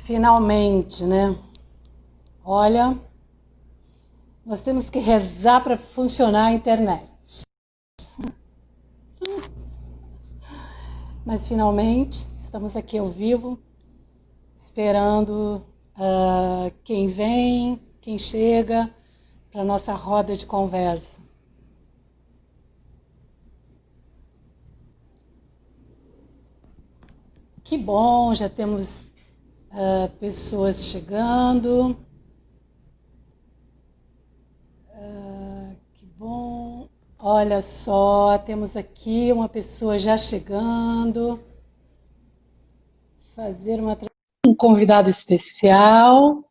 Finalmente, né? Olha, nós temos que rezar para funcionar a internet. Mas finalmente, estamos aqui ao vivo, esperando quem vem, quem chega para a nossa roda de conversa. Que bom, já temos pessoas chegando. Que bom. Olha só, temos aqui uma pessoa já chegando. Fazer um convidado especial.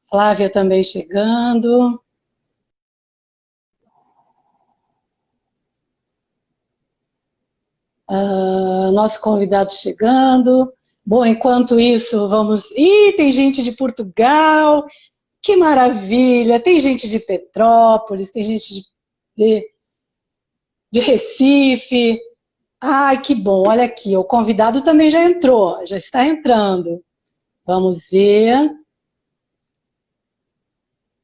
Flávia também chegando. Nosso convidado chegando. Bom, enquanto isso, vamos... Ih, tem gente de Portugal, que maravilha! Tem gente de Petrópolis, tem gente de Recife. Ai, que bom, olha aqui, o convidado também já entrou, já está entrando. Vamos ver.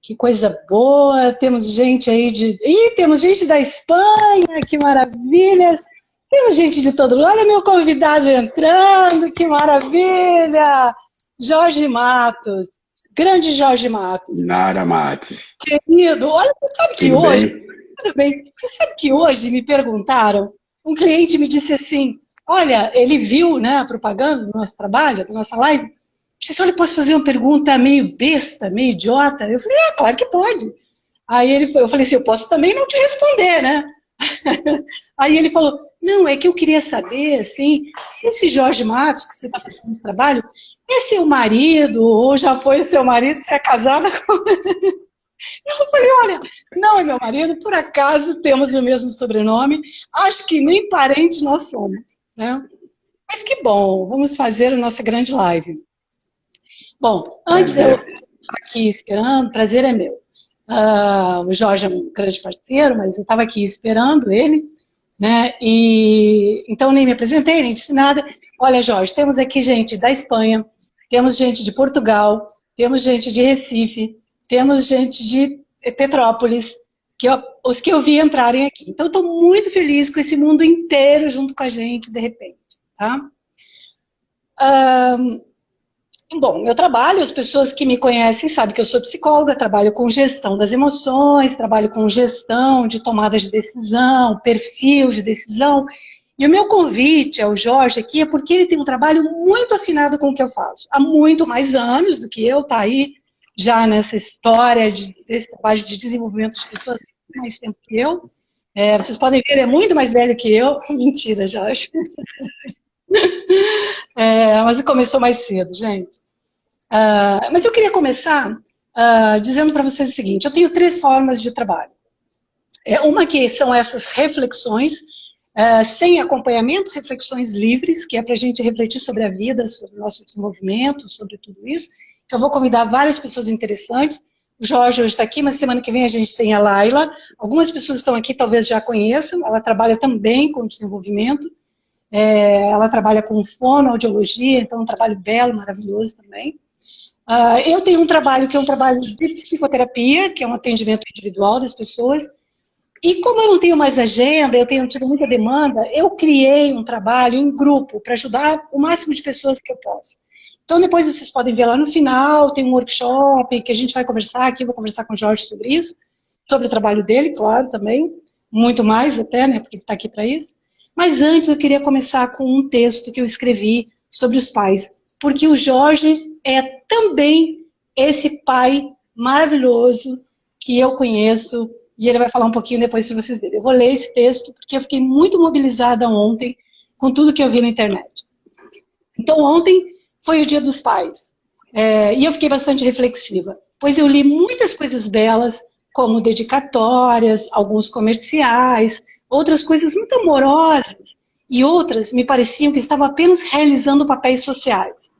Que coisa boa, temos gente aí de... Ih, temos gente da Espanha, que maravilha! Temos gente de todo lugar. Olha meu convidado entrando, que maravilha! Jorge Matos, grande Jorge Matos. Nara Matos. Querido, olha, você sabe que hoje... Tudo bem. Você sabe que hoje me perguntaram, um cliente me disse assim, olha, ele viu, né, a propaganda do nosso trabalho, da nossa live, disse, olha, posso fazer uma pergunta meio besta, meio idiota? Eu falei, claro que pode. Aí eu falei assim, eu posso também não te responder, né? Aí ele falou, não, é que eu queria saber, assim, esse Jorge Matos, que você está fazendo esse trabalho, é seu marido, ou já foi seu marido, você é casada com... Eu falei, olha, não é meu marido, por acaso temos o mesmo sobrenome, acho que nem parentes nós somos, né? Mas que bom, vamos fazer a nossa grande live. Bom, antes eu estava aqui esperando, prazer é meu. O Jorge é um grande parceiro, mas eu estava aqui esperando ele, né? E então nem me apresentei, nem disse nada. Olha, Jorge, temos aqui gente da Espanha, temos gente de Portugal, temos gente de Recife, temos gente de Petrópolis, os que eu vi entrarem aqui. Então, estou muito feliz com esse mundo inteiro junto com a gente, de repente, tá? Bom, meu trabalho, as pessoas que me conhecem sabem que eu sou psicóloga, trabalho com gestão das emoções, trabalho com gestão de tomada de decisão, perfil de decisão. E o meu convite ao Jorge aqui é porque ele tem um trabalho muito afinado com o que eu faço. Há muito mais anos do que eu, está aí já nessa história desse trabalho de desenvolvimento de pessoas há mais tempo que eu. Vocês podem ver, ele é muito mais velho que eu. Mentira, Jorge. Mas começou mais cedo, gente. Mas eu queria começar dizendo para vocês o seguinte, eu tenho 3 formas de trabalho. Uma que são essas reflexões, sem acompanhamento, reflexões livres, que é para a gente refletir sobre a vida, sobre o nosso desenvolvimento, sobre tudo isso. Então, eu vou convidar várias pessoas interessantes. O Jorge hoje está aqui, mas semana que vem a gente tem a Laila. Algumas pessoas estão aqui, talvez já conheçam, ela trabalha também com desenvolvimento. Ela trabalha com fonoaudiologia, então é um trabalho belo, maravilhoso também. Eu tenho um trabalho que é um trabalho de psicoterapia, que é um atendimento individual das pessoas. E como eu não tenho mais agenda, eu tenho tido muita demanda, eu criei um trabalho em grupo para ajudar o máximo de pessoas que eu posso. Então depois vocês podem ver lá no final, tem um workshop que a gente vai conversar aqui, vou conversar com o Jorge sobre isso, sobre o trabalho dele, claro, também, muito mais até, né, porque ele está aqui para isso. Mas antes eu queria começar com um texto que eu escrevi sobre os pais, porque o Jorge é também esse pai maravilhoso que eu conheço, e ele vai falar um pouquinho depois para vocês verem. Eu vou ler esse texto, porque eu fiquei muito mobilizada ontem com tudo que eu vi na internet. Então ontem foi o Dia dos Pais, e eu fiquei bastante reflexiva, pois eu li muitas coisas belas, como dedicatórias, alguns comerciais, outras coisas muito amorosas, e outras me pareciam que estavam apenas realizando papéis sociais.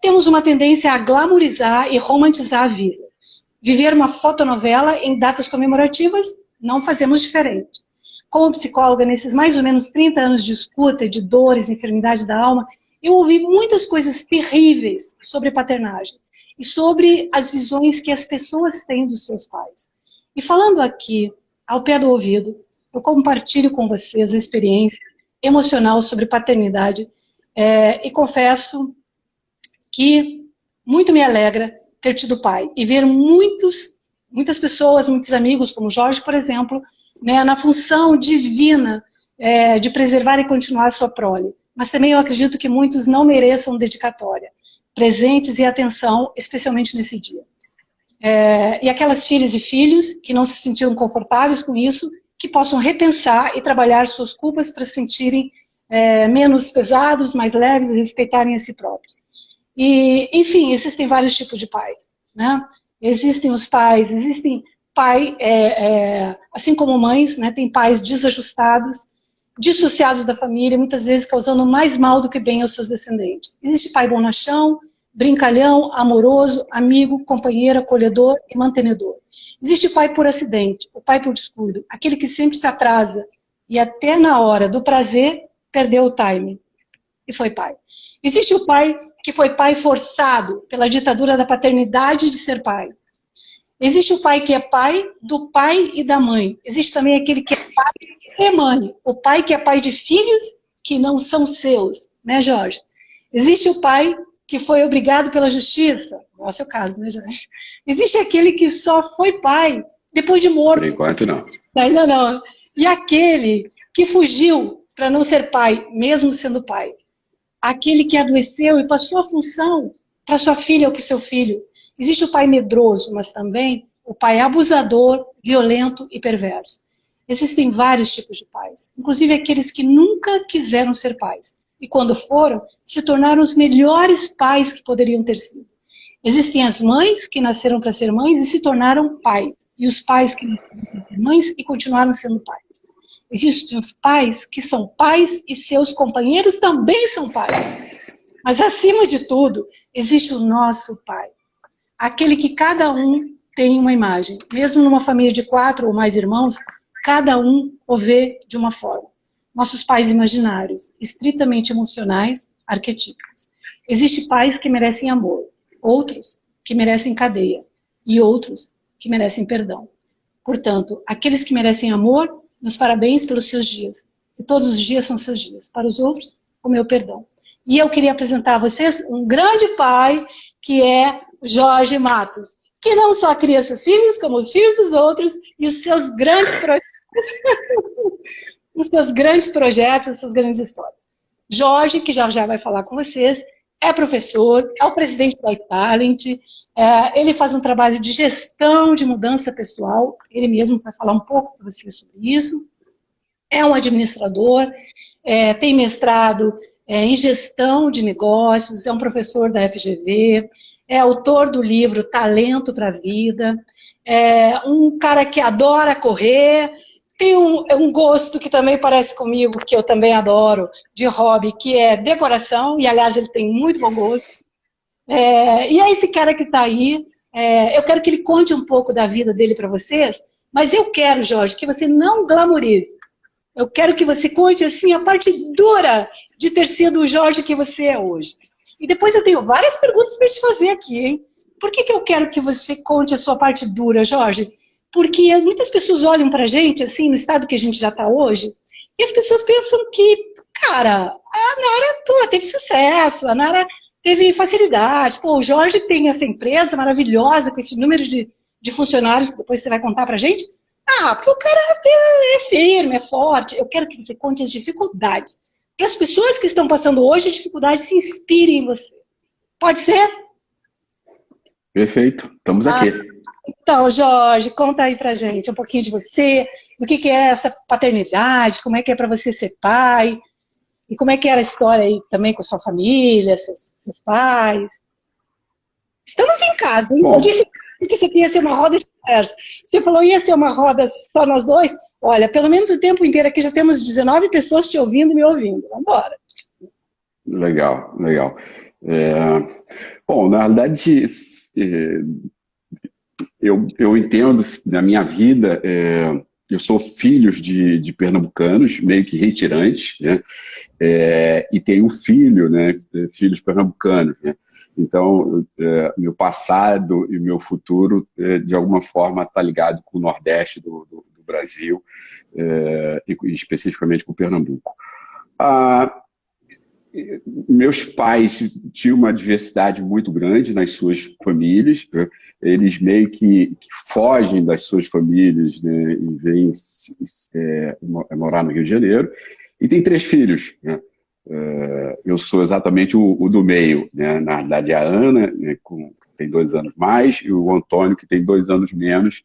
Temos uma tendência a glamorizar e romantizar a vida. Viver uma fotonovela em datas comemorativas, não fazemos diferente. Como psicóloga, nesses mais ou menos 30 anos de escuta de dores, enfermidade da alma, eu ouvi muitas coisas terríveis sobre paternagem e sobre as visões que as pessoas têm dos seus pais. E falando aqui, ao pé do ouvido, eu compartilho com vocês a experiência emocional sobre paternidade e confesso que muito me alegra ter tido pai e ver muitas pessoas, muitos amigos, como Jorge, por exemplo, né, na função divina de preservar e continuar a sua prole. Mas também eu acredito que muitos não mereçam dedicatória, presentes e atenção, especialmente nesse dia. E aquelas filhas e filhos que não se sentiram confortáveis com isso, que possam repensar e trabalhar suas culpas para se sentirem menos pesados, mais leves e respeitarem a si próprios. E, enfim, existem vários tipos de pais, né? Existem pai, assim como mães, né? Tem pais desajustados, dissociados da família, muitas vezes causando mais mal do que bem aos seus descendentes. Existe pai bonachão, brincalhão, amoroso, amigo, companheiro, acolhedor e mantenedor. Existe o pai por acidente, o pai por descuido, aquele que sempre se atrasa e até na hora do prazer perdeu o time e foi pai. Existe o pai que foi pai forçado pela ditadura da paternidade de ser pai. Existe o pai que é pai do pai e da mãe. Existe também aquele que é pai e mãe. O pai que é pai de filhos que não são seus, né, Jorge? Existe o pai que foi obrigado pela justiça. Não é o seu caso, né, Jorge? Existe aquele que só foi pai depois de morto. Por enquanto, não. Ainda não. E aquele que fugiu para não ser pai, mesmo sendo pai. Aquele que adoeceu e passou a função para sua filha ou para o seu filho. Existe o pai medroso, mas também o pai abusador, violento e perverso. Existem vários tipos de pais, inclusive aqueles que nunca quiseram ser pais. E quando foram, se tornaram os melhores pais que poderiam ter sido. Existem as mães que nasceram para ser mães e se tornaram pais. E os pais que nasceram para ser mães e continuaram sendo pais. Existem os pais que são pais e seus companheiros também são pais. Mas, acima de tudo, existe o nosso pai. Aquele que cada um tem uma imagem. Mesmo numa família de 4 ou mais irmãos, cada um o vê de uma forma. Nossos pais imaginários, estritamente emocionais, arquetípicos. Existem pais que merecem amor, outros que merecem cadeia e outros que merecem perdão. Portanto, aqueles que merecem amor, meus parabéns pelos seus dias. E todos os dias são seus dias. Para os outros, o meu perdão. E eu queria apresentar a vocês um grande pai, que é Jorge Matos, que não só cria seus filhos, como os filhos dos outros, e os seus grandes projetos, os seus grandes projetos, as suas grandes histórias. Jorge, que já vai falar com vocês, é professor, é o presidente da iTalent, ele faz um trabalho de gestão de mudança pessoal, ele mesmo vai falar um pouco para vocês sobre isso, é um administrador, tem mestrado em gestão de negócios, é um professor da FGV, é autor do livro Talento para a Vida, é um cara que adora correr, tem um gosto que também parece comigo, que eu também adoro, de hobby, que é decoração, e aliás ele tem muito bom gosto. E é esse cara que está aí, eu quero que ele conte um pouco da vida dele para vocês, mas eu quero, Jorge, que você não glamorize. Eu quero que você conte assim a parte dura de ter sido o Jorge que você é hoje. E depois eu tenho várias perguntas para te fazer aqui, hein? Por que eu quero que você conte a sua parte dura, Jorge? Porque muitas pessoas olham pra gente, assim, no estado que a gente já está hoje, e as pessoas pensam que, cara, a Nara, pô, teve sucesso, a Nara teve facilidade, pô, o Jorge tem essa empresa maravilhosa, com esse número de funcionários, que depois você vai contar pra gente. Porque o cara é firme, é forte. Eu quero que você conte as dificuldades. Para as pessoas que estão passando hoje, a dificuldade se inspirem em você. Pode ser? Perfeito, estamos aqui. Então, Jorge, conta aí pra gente um pouquinho de você, do que é essa paternidade, como é que é para você ser pai, e como é que era a história aí também com a sua família, seus pais. Estamos em casa, hein? Eu disse que isso aqui ia ser uma roda de conversa. Você falou que ia ser uma roda só nós dois. Olha, pelo menos o tempo inteiro aqui já temos 19 pessoas te ouvindo e me ouvindo. Vamos embora. Legal, legal. Bom, na verdade, eu entendo na minha vida eu sou filho de pernambucanos, meio que retirantes, né? E tenho um filho, né? Filhos pernambucanos, né? Então, meu passado e meu futuro, de alguma forma, está ligado com o Nordeste do Brasil, e especificamente com Pernambuco. Meus pais tinham uma diversidade muito grande nas suas famílias, né? Eles meio que fogem das suas famílias, né? E vêm morar no Rio de Janeiro. E tem 3 filhos, né? Eu sou exatamente o do meio, né? Na verdade, a Ana, né, que tem 2 anos mais, e o Antônio, que tem 2 anos menos,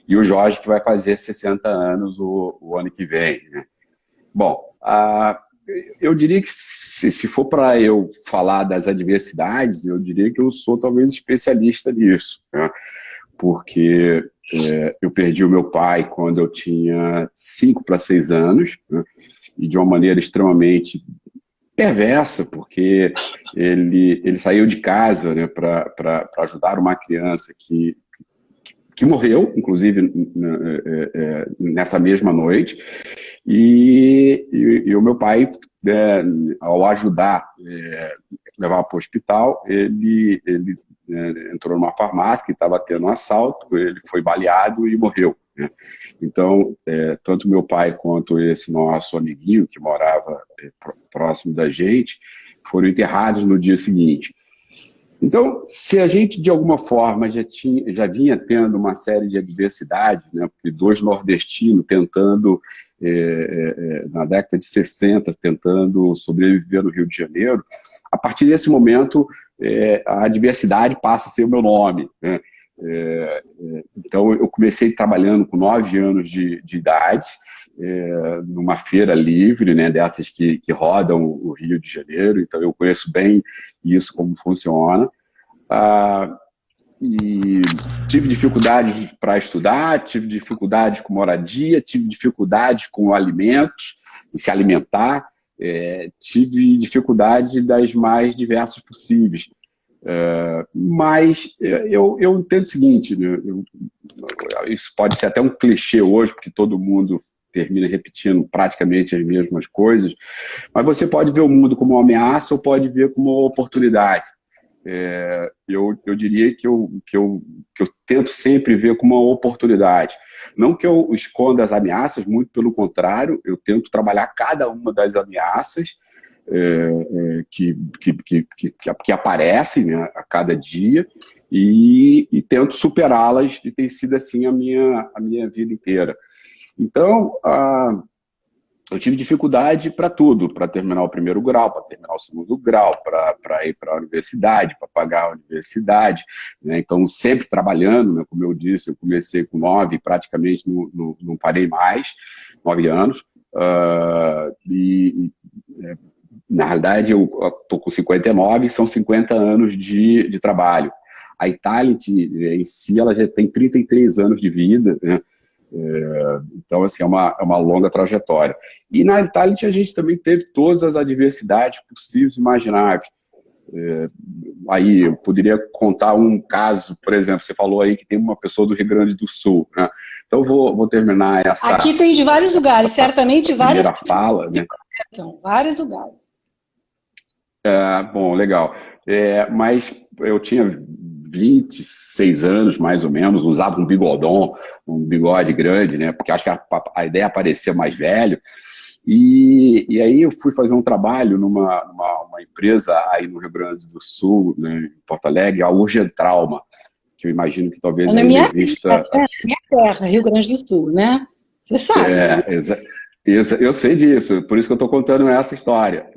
e o Jorge, que vai fazer 60 anos o ano que vem, né? Bom, eu diria que se for para eu falar das adversidades, eu diria que eu sou talvez especialista nisso, né? Porque eu perdi o meu pai quando eu tinha 5 para 6 anos, né? E de uma maneira extremamente perversa, porque ele saiu de casa, né, para ajudar uma criança que morreu, inclusive nessa mesma noite, e o meu pai, ao ajudar, levar para o hospital, ele entrou numa farmácia que estava tendo um assalto, ele foi baleado e morreu, né? Então, tanto meu pai quanto esse nosso amiguinho que morava próximo da gente, foram enterrados no dia seguinte. Então, se a gente, de alguma forma, já vinha tendo uma série de adversidades, né, porque 2 nordestinos tentando, na década de 60, tentando sobreviver no Rio de Janeiro, a partir desse momento, a adversidade passa a ser o meu nome, né? Então, eu comecei trabalhando com 9 anos de idade, numa feira livre, né, dessas que rodam o Rio de Janeiro, então eu conheço bem isso, como funciona. E tive dificuldades para estudar, tive dificuldades com moradia, tive dificuldades com alimentos, se alimentar, tive dificuldades das mais diversas possíveis. Mas eu entendo o seguinte, né, isso pode ser até um clichê hoje, porque todo mundo termina repetindo praticamente as mesmas coisas, mas você pode ver o mundo como uma ameaça ou pode ver como uma oportunidade. Eu diria que eu tento sempre ver como uma oportunidade. Não que eu esconda as ameaças, muito pelo contrário, eu tento trabalhar cada uma das ameaças que aparecem, né, a cada dia e tento superá-las, e tem sido assim a minha vida inteira. Então, eu tive dificuldade para tudo, para terminar o 1º grau, para terminar o 2º grau, para ir para a universidade, para pagar a universidade, né? Então, sempre trabalhando, né? Como eu disse, eu comecei com 9, praticamente não parei mais, 9 anos, na realidade, eu estou com 59, são 50 anos de trabalho. A Itality, em si, ela já tem 33 anos de vida, né? Então, assim, é uma longa trajetória. E na Itality a gente também teve todas as adversidades possíveis e imagináveis. Aí eu poderia contar um caso, por exemplo, você falou aí que tem uma pessoa do Rio Grande do Sul, né? Então vou terminar essa... Aqui tem de vários lugares, certamente várias... primeira fala, né? São vários lugares. Bom, legal. Mas eu tinha 26 anos, mais ou menos, usava um bigodão, um bigode grande, né? Porque acho que a ideia é parecer mais velho. E aí eu fui fazer um trabalho numa empresa aí no Rio Grande do Sul, né, em Porto Alegre, a Urgentrauma, que eu imagino que talvez ainda exista... minha terra, Rio Grande do Sul, né? Você sabe. Né? Eu sei disso, por isso que eu estou contando essa história.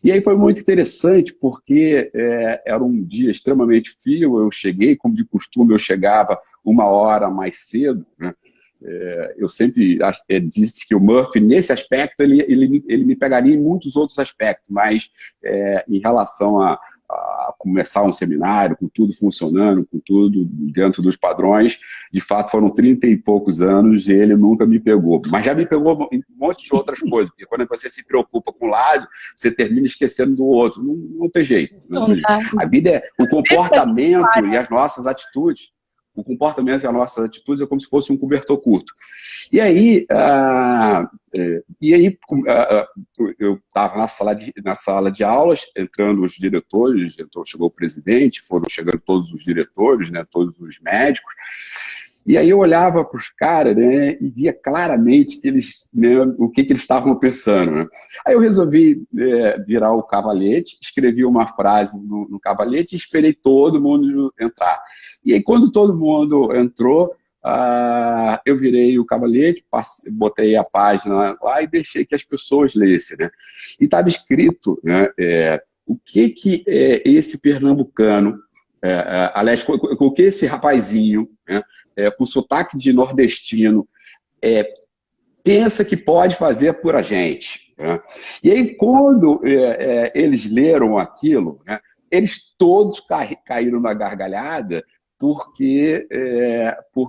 E aí foi muito interessante, porque era um dia extremamente frio, eu cheguei, como de costume, eu chegava 1 hora mais cedo, né? Eu sempre disse que o Murphy, nesse aspecto, ele me pegaria em muitos outros aspectos, mas em relação a começar um seminário, com tudo funcionando, com tudo dentro dos padrões, de fato foram 30 e poucos anos e ele nunca me pegou. Mas já me pegou em um monte de outras coisas, porque quando você se preocupa com um lado, você termina esquecendo do outro. Não tem jeito. A vida é o comportamento e as nossas atitudes. o comportamento e as nossas atitudes é como se fosse um cobertor curto. E aí, eu estava na sala de aulas, entrando os diretores, chegou o presidente, foram chegando todos os diretores, né, todos os médicos, e aí eu olhava para os caras, né, e via claramente que eles, né, o que eles estavam pensando. Né? Aí eu resolvi virar o cavalete, escrevi uma frase no cavalete e esperei todo mundo entrar. E aí quando todo mundo entrou, eu virei o cavalete, botei a página lá e deixei que as pessoas lessem. Né? E estava escrito, né, o que esse pernambucano, aliás, o que esse rapazinho, né, com sotaque de nordestino, pensa que pode fazer por a gente. Né? E aí, quando eles leram aquilo, né, eles todos caíram na gargalhada, porque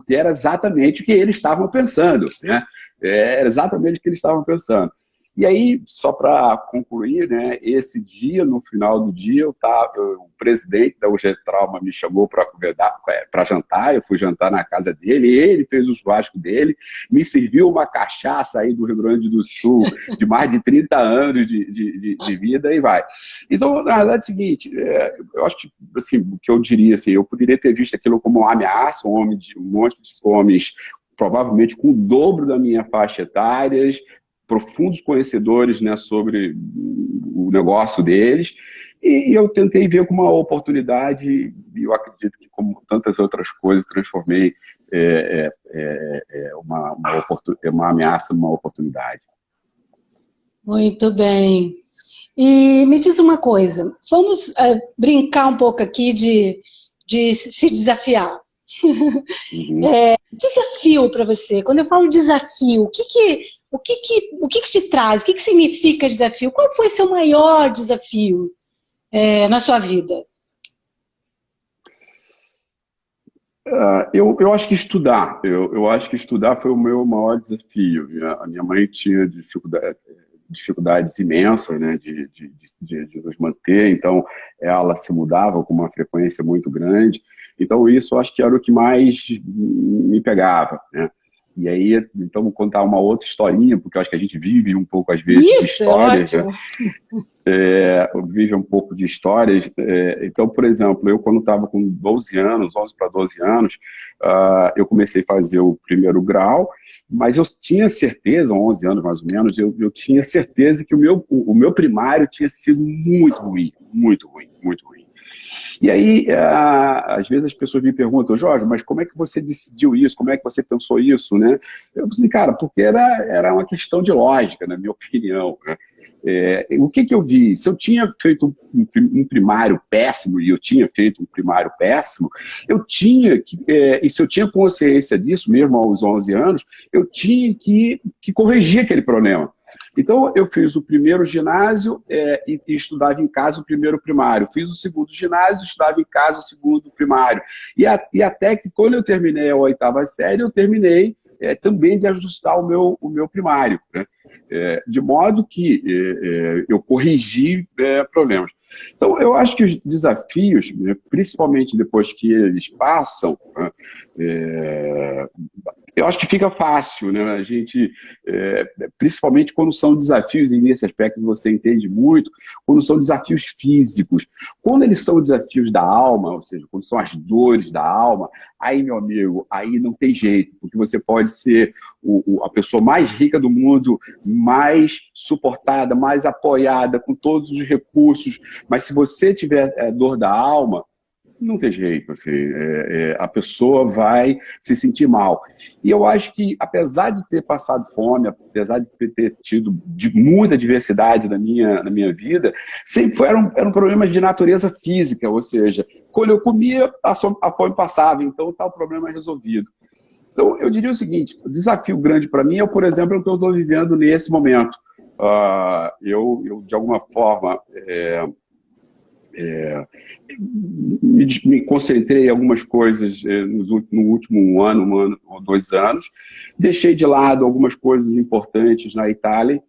era exatamente o que eles estavam pensando. Né? Era exatamente o que eles estavam pensando. E aí, só para concluir, né, esse dia, no final do dia, o presidente da UG Trauma me chamou para jantar, eu fui jantar na casa dele, ele fez o churrasco dele, me serviu uma cachaça aí do Rio Grande do Sul, de mais de 30 anos de vida, e vai. Então, na verdade é o seguinte, eu acho que, assim, o que eu diria, assim, eu poderia ter visto aquilo como uma ameaça, um monte de homens, provavelmente com o dobro da minha faixa etária, profundos conhecedores, né, sobre o negócio deles, e eu tentei ver como uma oportunidade, e eu acredito que, como tantas outras coisas, transformei uma ameaça numa oportunidade. Muito bem. E me diz uma coisa, vamos brincar um pouco aqui de se desafiar. Uhum. Desafio para você, quando eu falo desafio, o que te traz? O que significa desafio? Qual foi seu maior desafio na sua vida? Eu acho que estudar. Eu acho que estudar foi o meu maior desafio. A minha mãe tinha dificuldades imensas, né, de nos manter, então ela se mudava com uma frequência muito grande. Então isso eu acho que era o que mais me pegava, né? E aí, então, vou contar uma outra historinha, porque eu acho que a gente vive um pouco, às vezes, de histórias. É ótimo. Né? Vive um pouco de histórias. Então, por exemplo, eu quando estava com 12 anos, 11 para 12 anos, eu comecei a fazer o primeiro grau, mas eu tinha certeza, 11 anos mais ou menos, eu tinha certeza que o meu primário tinha sido muito ruim, muito ruim, muito ruim. E aí, às vezes as pessoas me perguntam, Jorge, mas como é que você decidiu isso? Como é que você pensou isso? Né? Eu falei assim, cara, porque era uma questão de lógica, na minha opinião. Né? O que eu vi? Se eu tinha feito um primário péssimo, e eu tinha feito um primário péssimo, eu tinha que, e se eu tinha consciência disso, mesmo aos 11 anos, eu tinha que corrigir aquele problema. Então, eu fiz o primeiro ginásio e estudava em casa o primeiro primário. Fiz o segundo ginásio, estudava em casa o segundo primário. E até que, quando eu terminei a 8ª série, eu terminei também de ajustar o meu primário. Né? De modo que eu corrigi problemas. Então, eu acho que os desafios, né, principalmente depois que eles passam, eu acho que fica fácil, né? A gente, principalmente quando são desafios, e nesse aspecto você entende muito, quando são desafios físicos. Quando eles são desafios da alma, ou seja, quando são as dores da alma, aí, meu amigo, aí não tem jeito, porque você pode ser a pessoa mais rica do mundo, mais suportada, mais apoiada, com todos os recursos, mas se você tiver dor da alma, não tem jeito, assim, a pessoa vai se sentir mal. E eu acho que, apesar de ter passado fome, apesar de ter tido muita diversidade na minha vida, sempre eram problemas de natureza física, ou seja, quando eu comia, a fome passava, então está o problema resolvido. Então, eu diria o seguinte, o desafio grande para mim é, por exemplo, o que eu estou vivendo nesse momento. Eu, de alguma forma, me concentrei em algumas coisas no último ano, 1 ano ou 2 anos, deixei de lado algumas coisas importantes na Itália,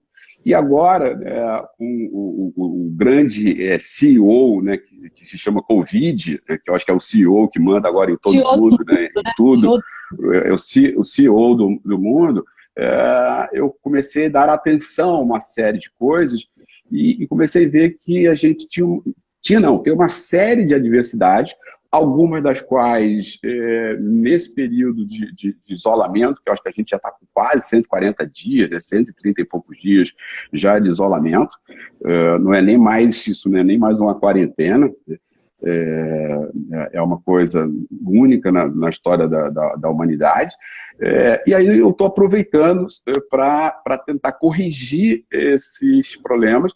e agora, com o grande CEO, né, que se chama Covid, né, que eu acho que é o CEO que manda agora em todo CEO mundo, do né, mundo, em tudo, é o CEO do mundo, eu comecei a dar atenção a uma série de coisas e comecei a ver que a gente tem uma série de adversidades, algumas das quais, nesse período de isolamento, que eu acho que a gente já está com quase 140 dias, né, 130 e poucos dias já de isolamento, não é nem mais isso, não é nem mais uma quarentena, é uma coisa única na história da humanidade, e aí eu estou aproveitando para tentar corrigir esses problemas.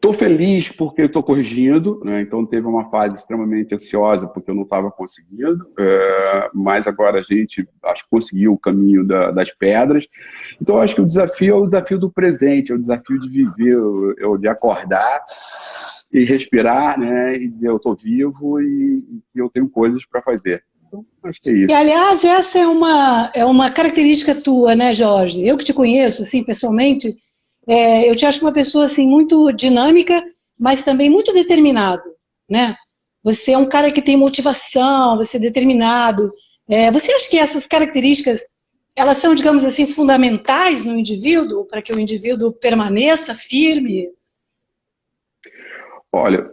Estou feliz porque estou corrigindo, né? Então teve uma fase extremamente ansiosa porque eu não estava conseguindo, mas agora a gente acho que conseguiu o caminho das pedras. Então eu acho que o desafio é o desafio do presente, é o desafio de viver, de acordar e respirar, né? E dizer eu estou vivo e eu tenho coisas para fazer. Então acho que é E, isso. aliás, essa é uma característica tua, né, Jorge? Eu que te conheço, assim, pessoalmente, eu te acho uma pessoa, assim, muito dinâmica, mas também muito determinado, né? Você é um cara que tem motivação, você é determinado. Você acha que essas características, elas são, digamos assim, fundamentais no indivíduo, para que o indivíduo permaneça firme? Olha,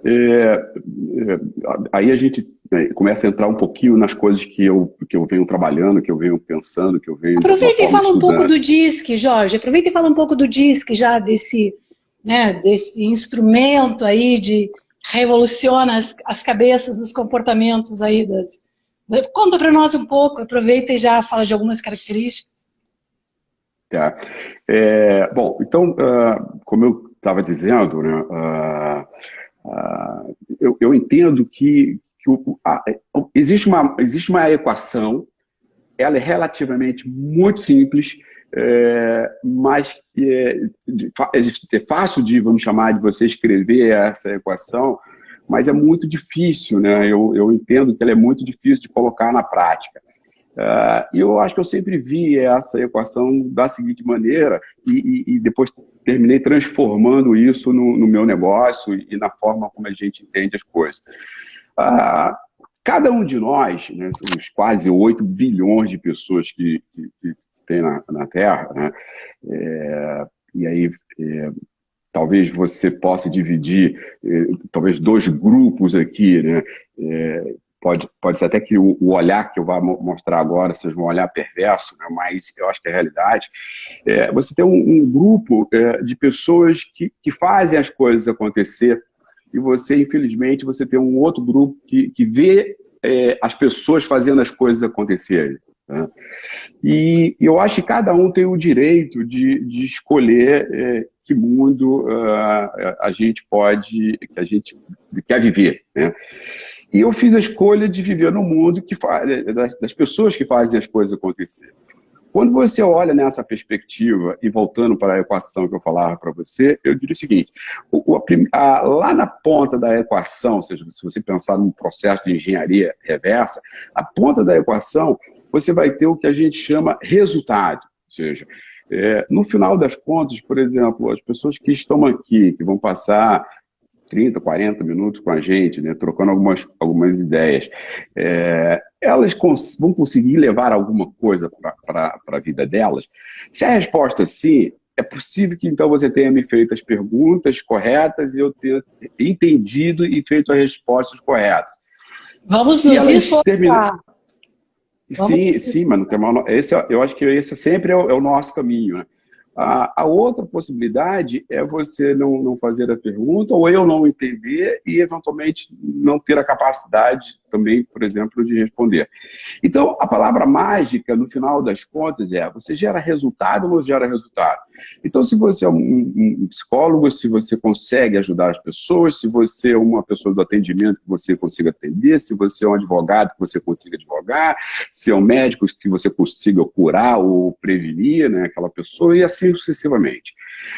aí a gente começa a entrar um pouquinho nas coisas que eu venho trabalhando, que eu venho pensando, que eu venho, de alguma Aproveita e forma, fala um pouco estudando. do DISC, Jorge. Aproveita e fala um pouco do DISC já, desse instrumento aí de revoluciona as cabeças, os comportamentos aí das... Conta para nós um pouco, aproveita e já fala de algumas características. Tá. Bom, então, como eu estava dizendo, né, eu entendo que existe uma equação, ela é relativamente muito simples, mas que é fácil de, vamos chamar, de você escrever essa equação, mas é muito difícil, né? Eu entendo que ela é muito difícil de colocar na prática. E eu acho que eu sempre vi essa equação da seguinte maneira e depois terminei transformando isso no meu negócio e na forma como a gente entende as coisas. Cada um de nós, né, os quase 8 bilhões de pessoas que tem na Terra, né, e aí talvez você possa dividir talvez dois grupos aqui, né, pode ser até que o olhar que eu vou mostrar agora seja um olhar perverso, né, mas eu acho que é a realidade. Você tem um grupo de pessoas que fazem as coisas acontecer e você, infelizmente, você tem um outro grupo que vê as pessoas fazendo as coisas acontecerem. Né? E eu acho que cada um tem o direito de escolher que mundo a gente quer viver. Né? E eu fiz a escolha de viver no mundo das pessoas que fazem as coisas acontecerem. Quando você olha nessa perspectiva, e voltando para a equação que eu falava para você, eu diria o seguinte, lá na ponta da equação, ou seja, se você pensar num processo de engenharia reversa, a ponta da equação, você vai ter o que a gente chama resultado. Ou seja, no final das contas, por exemplo, as pessoas que estão aqui, que vão passar 30, 40 minutos com a gente, né, trocando algumas ideias, elas vão conseguir levar alguma coisa para a vida delas? Se a resposta é sim, é possível que então você tenha me feito as perguntas corretas e eu tenha entendido e feito as respostas corretas. Vamos Se nos elas terminar... esforçar. Sim, mas não tem mal. Eu acho que esse sempre é o nosso caminho, né? A outra possibilidade é você não fazer a pergunta ou eu não entender e, eventualmente, não ter a capacidade também, por exemplo, de responder. Então, a palavra mágica, no final das contas, você gera resultado ou não gera resultado? Então, se você é um psicólogo, se você consegue ajudar as pessoas, se você é uma pessoa do atendimento que você consiga atender, se você é um advogado que você consiga advogar, se é um médico que você consiga curar ou prevenir, né, aquela pessoa, e assim sucessivamente.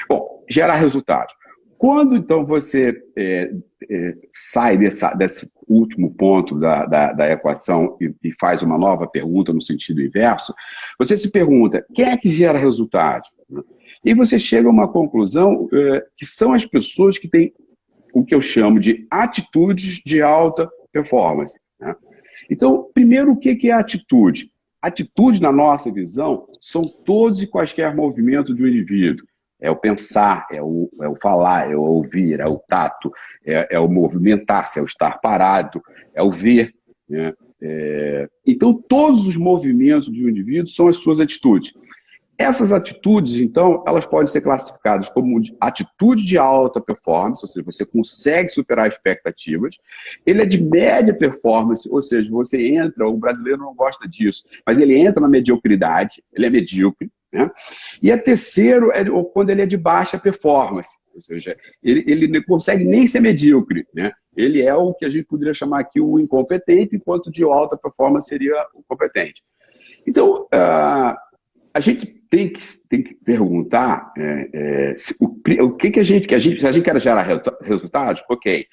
Bom, gerar resultados. Quando, então, você sai desse último ponto da equação e faz uma nova pergunta no sentido inverso, você se pergunta, quem é que gera resultados? E você chega a uma conclusão que são as pessoas que têm o que eu chamo de atitudes de alta performance, né? Então, primeiro, o que é atitude? Atitude, na nossa visão, são todos e quaisquer movimentos de um indivíduo. É o pensar, é o falar, é o ouvir, é o tato, é o movimentar-se, é o estar parado, é o ver, né? Então, todos os movimentos de um indivíduo são as suas atitudes. Essas atitudes, então, elas podem ser classificadas como atitude de alta performance, ou seja, você consegue superar expectativas. Ele é de média performance, ou seja, você entra, o brasileiro não gosta disso, mas ele entra na mediocridade, ele é medíocre, né? E a terceiro é quando ele é de baixa performance, ou seja, ele não consegue nem ser medíocre, né? Ele é o que a gente poderia chamar aqui o incompetente, enquanto de alta performance seria o competente. Então, a gente tem que perguntar o que a gente se a gente quer gerar resultados, ok.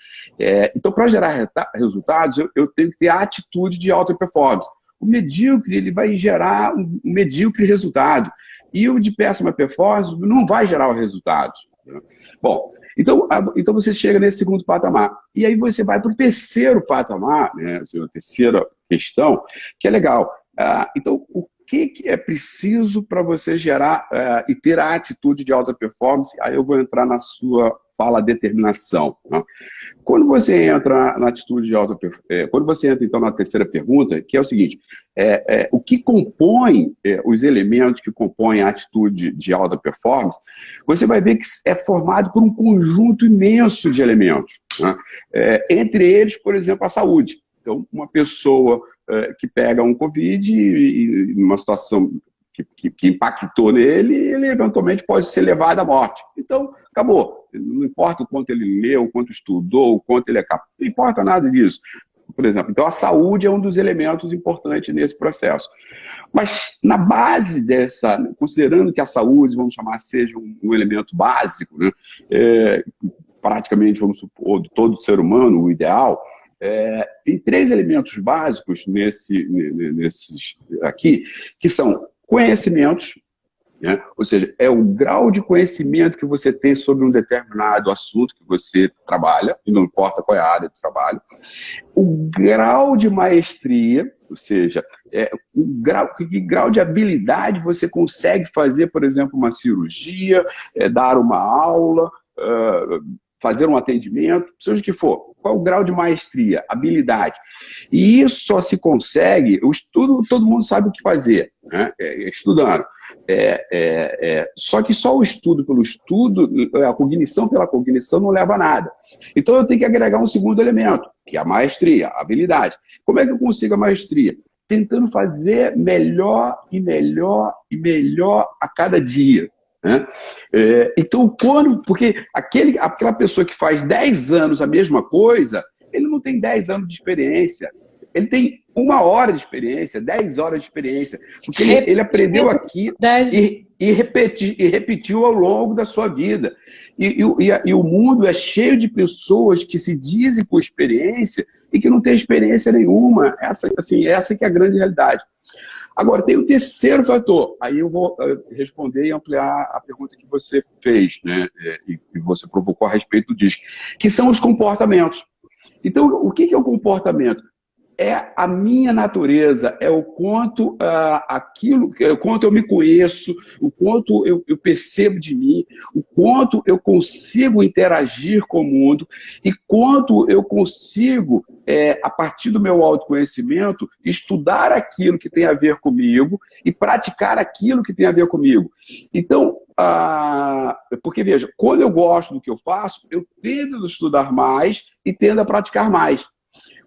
Então, para gerar resultados, eu tenho que ter a atitude de alta performance. O medíocre, ele vai gerar um medíocre resultado. E o de péssima performance não vai gerar o resultado. Bom, então você chega nesse segundo patamar. E aí você vai para o terceiro patamar, né, a terceira questão, que é legal. Então, o que é preciso para você gerar e ter a atitude de alta performance? Aí eu vou entrar na sua fala determinação, né? Quando você entra na atitude de alta performance, quando você entra então na terceira pergunta, que é o seguinte, o que compõe os elementos que compõem a atitude de alta performance, você vai ver que é formado por um conjunto imenso de elementos, né? Entre eles, por exemplo, a saúde. Então, uma pessoa que pega um Covid e numa situação que impactou nele, ele eventualmente pode ser levado à morte. Então, acabou. Não importa o quanto ele leu, o quanto estudou, o quanto ele é capaz, não importa nada disso. Por exemplo, então a saúde é um dos elementos importantes nesse processo. Mas na base dessa, considerando que a saúde, vamos chamar, seja um elemento básico, né, praticamente, vamos supor, de todo ser humano, o ideal, tem três elementos básicos nesses aqui, que são conhecimentos, né? Ou seja, é o grau de conhecimento que você tem sobre um determinado assunto que você trabalha, e não importa qual é a área do trabalho. O grau de maestria, ou seja, que grau de habilidade você consegue fazer, por exemplo, uma cirurgia, dar uma aula, fazer um atendimento, seja o que for. Qual é o grau de maestria, habilidade? E isso só se consegue, o estudo, todo mundo sabe o que fazer, né? Estudando. Só que só o estudo pelo estudo, a cognição pela cognição não leva a nada. Então eu tenho que agregar um segundo elemento, que é a maestria, a habilidade. Como é que eu consigo a maestria? Tentando fazer melhor e melhor e melhor a cada dia, né? Então, porque aquela pessoa que faz 10 anos a mesma coisa, ele não tem 10 anos de experiência. Ele tem 1 hora de experiência, 10 horas de experiência. Porque ele aprendeu aqui e repetiu ao longo da sua vida. E o mundo é cheio de pessoas que se dizem com experiência e que não têm experiência nenhuma. Essa que é a grande realidade. Agora, tem o terceiro fator. Aí eu vou responder e ampliar a pergunta que você fez, né? E você provocou a respeito disso, que são os comportamentos. Então, o que é o comportamento? É a minha natureza, é o quanto o quanto eu me conheço, o quanto eu percebo de mim, o quanto eu consigo interagir com o mundo e quanto eu consigo, a partir do meu autoconhecimento, estudar aquilo que tem a ver comigo e praticar aquilo que tem a ver comigo. Então, porque veja, quando eu gosto do que eu faço, eu tendo a estudar mais e tendo a praticar mais.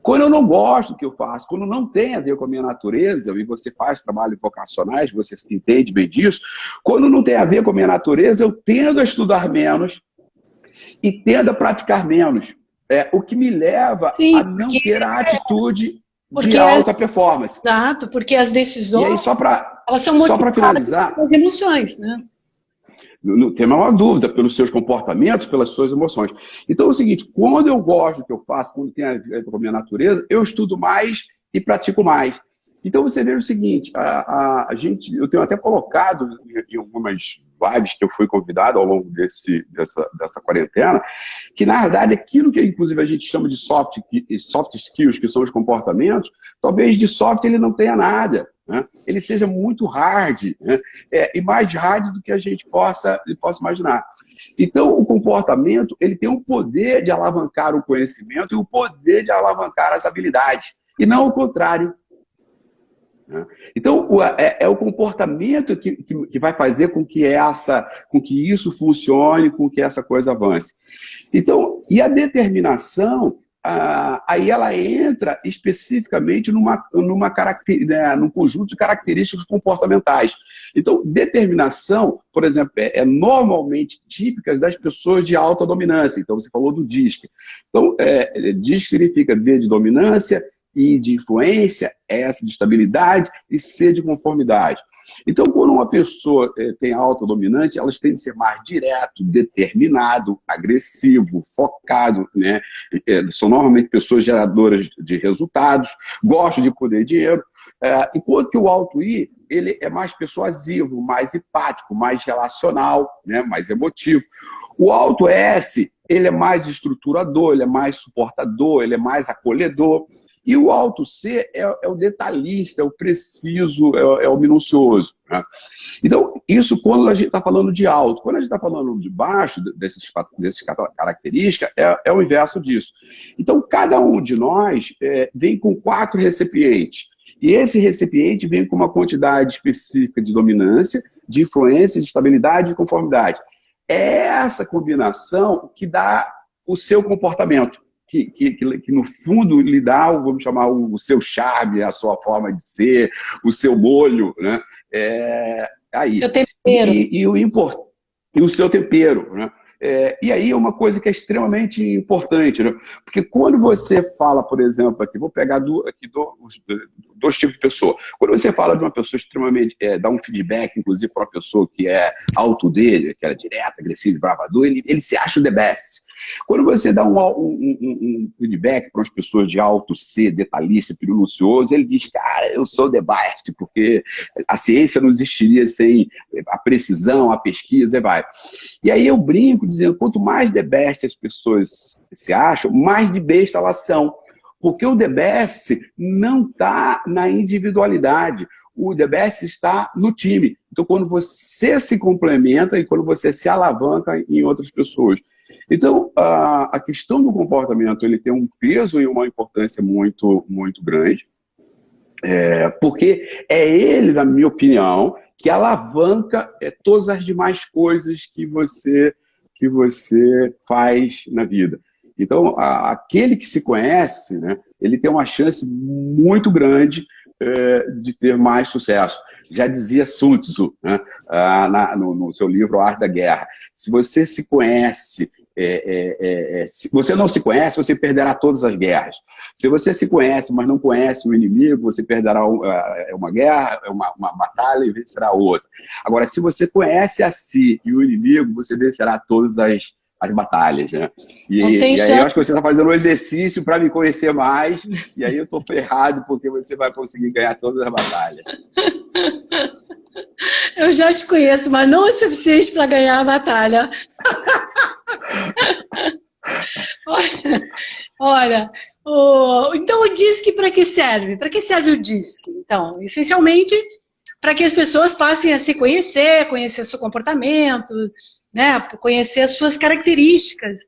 Quando eu não gosto do que eu faço, quando não tem a ver com a minha natureza, e você faz trabalhos vocacionais, você entende bem disso, quando não tem a ver com a minha natureza, eu tendo a estudar menos e tendo a praticar menos. O que me leva a não ter a atitude de alta performance. Exato, porque as decisões, e aí, elas são motivadas finalizar, pelas emoções, né? Não tem a menor dúvida, pelos seus comportamentos, pelas suas emoções. Então é o seguinte, quando eu gosto do que eu faço, quando tem a ver com a minha natureza, eu estudo mais e pratico mais. Então você vê o seguinte, gente, eu tenho até colocado em algumas lives que eu fui convidado ao longo dessa quarentena, que na verdade aquilo que inclusive a gente chama de soft skills, que são os comportamentos, talvez de soft ele não tenha nada, né? Ele seja muito hard, né? E mais hard do que a gente possa imaginar. Então, o comportamento ele tem o poder de alavancar o conhecimento e o poder de alavancar as habilidades, e não o contrário. Então, é o comportamento que vai fazer com que isso funcione, com que essa coisa avance. Então, e a determinação, aí ela entra especificamente num conjunto de características comportamentais. Então, determinação, por exemplo, é normalmente típica das pessoas de alta dominância. Então, você falou do DISC. Então, DISC significa D de dominância, I de influência, S de estabilidade e C de conformidade. Então, quando uma pessoa tem alta dominante, elas tendem a ser mais direto, determinado, agressivo, focado, né? São normalmente pessoas geradoras de resultados, gostam de poder e dinheiro. Enquanto que o alto I, ele é mais persuasivo, mais empático, mais relacional, né? Mais emotivo. O alto S, ele é mais estruturador, ele é mais suportador, ele é mais acolhedor. E o alto C é o detalhista, é o preciso, é o minucioso, né? Então, isso quando a gente está falando de alto. Quando a gente está falando de baixo, dessas características, é o inverso disso. Então, cada um de nós vem com 4 recipientes. E esse recipiente vem com uma quantidade específica de dominância, de influência, de estabilidade e de conformidade. É essa combinação que dá o seu comportamento. Que no fundo lhe dá, vamos chamar, o seu charme, a sua forma de ser, o seu molho, né? Aí. Seu tempero. E o seu tempero, né? E aí é uma coisa que é extremamente importante, né? Porque quando você fala, por exemplo, aqui, vou pegar dois tipos de pessoa. Quando você fala de uma pessoa extremamente, dá um feedback, inclusive, para uma pessoa que é alto dele, que é direta, agressiva, bravador, ele se acha o the best. Quando você dá um feedback para as pessoas de alto C, detalhista, minucioso, ele diz, cara, eu sou the best, porque a ciência não existiria sem a precisão, a pesquisa, e vai. E aí eu brinco dizendo, quanto mais the best as pessoas se acham, mais de besta elas são. Porque o the best não está na individualidade. O the best está no time. Então, quando você se complementa e quando você se alavanca em outras pessoas. Então, a questão do comportamento ele tem um peso e uma importância muito, muito grande. Porque é ele, na minha opinião, que alavanca todas as demais coisas que você faz na vida. Então, aquele que se conhece, né, ele tem uma chance muito grande de ter mais sucesso. Já dizia Sun Tzu, né, no seu livro A Arte da Guerra. Se você se conhece, se você não se conhece, você perderá todas as guerras. Se você se conhece, mas não conhece o inimigo, você perderá uma guerra, uma batalha e vencerá outra. Agora, se você conhece a si e o inimigo, você vencerá todas as batalhas, né? E aí eu acho que você está fazendo um exercício para me conhecer mais, e aí eu estou ferrado porque você vai conseguir ganhar todas as batalhas. Eu já te conheço, mas não é suficiente para ganhar a batalha. Olha, então o DISC para que serve? Para que serve o DISC? Então, essencialmente, para que as pessoas passem a se conhecer seu comportamento, né? Conhecer as suas características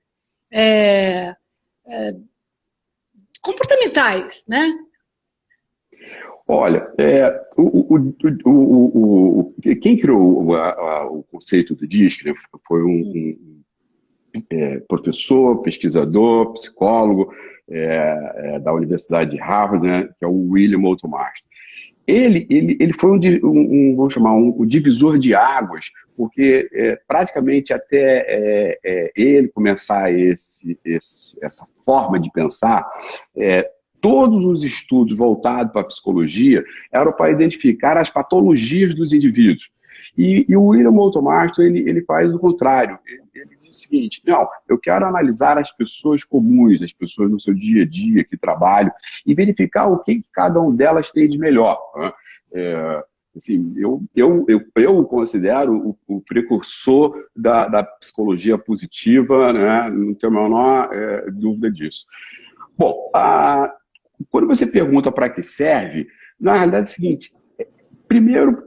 comportamentais, né? Olha, quem criou o conceito do DISC, né, foi um professor, pesquisador, psicólogo da Universidade de Harvard, né, que é o William Moulton Marston. Ele foi vamos chamar, um divisor de águas, porque praticamente até ele começar essa forma de pensar, todos os estudos voltados para a psicologia eram para identificar as patologias dos indivíduos. E o William Moulton Marston, ele faz o contrário. Ele diz o seguinte: não, eu quero analisar as pessoas comuns, as pessoas no seu dia a dia que trabalham, e verificar o que cada um delas tem de melhor, né? Assim, eu considero o precursor da psicologia positiva, né? Não tenho a menor dúvida disso. Bom, quando você pergunta para que serve, na realidade é o seguinte: primeiro,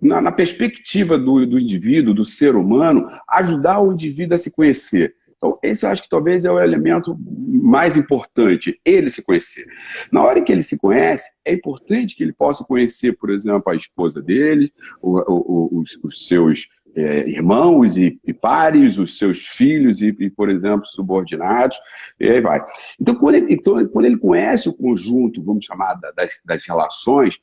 na perspectiva do indivíduo, do ser humano, ajudar o indivíduo a se conhecer. Então, esse eu acho que talvez é o elemento mais importante, ele se conhecer. Na hora que ele se conhece, é importante que ele possa conhecer, por exemplo, a esposa dele, os seus irmãos e pares, os seus filhos e, por exemplo, subordinados, e aí vai. Então, quando ele conhece o conjunto, vamos chamar, das relações,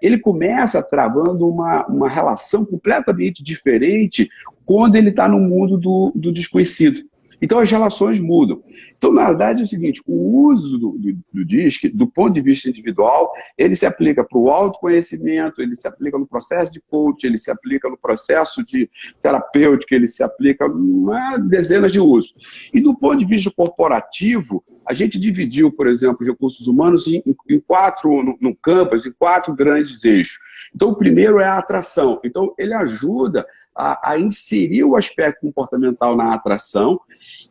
ele começa travando uma relação completamente diferente quando ele está no mundo do desconhecido. Então, as relações mudam. Então, na verdade, é o seguinte: o uso do DISC, do ponto de vista individual, ele se aplica para o autoconhecimento, ele se aplica no processo de coaching, ele se aplica no processo de terapêutico, ele se aplica a dezenas de usos. E do ponto de vista corporativo, a gente dividiu, por exemplo, recursos humanos em quatro, no campus, em 4 grandes eixos. Então, o primeiro é a atração. Então, ele ajuda a inserir o aspecto comportamental na atração,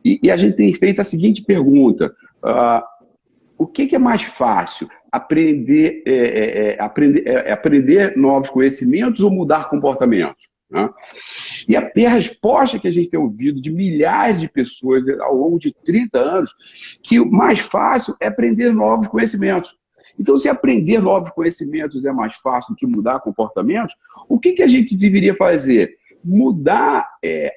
e a gente tem feito a seguinte pergunta: o que é mais fácil? Aprender novos conhecimentos ou mudar comportamentos? Né? E a resposta que a gente tem ouvido de milhares de pessoas ao longo de 30 anos, que o mais fácil é aprender novos conhecimentos. Então, se aprender novos conhecimentos é mais fácil do que mudar comportamentos, o que a gente deveria fazer? Mudar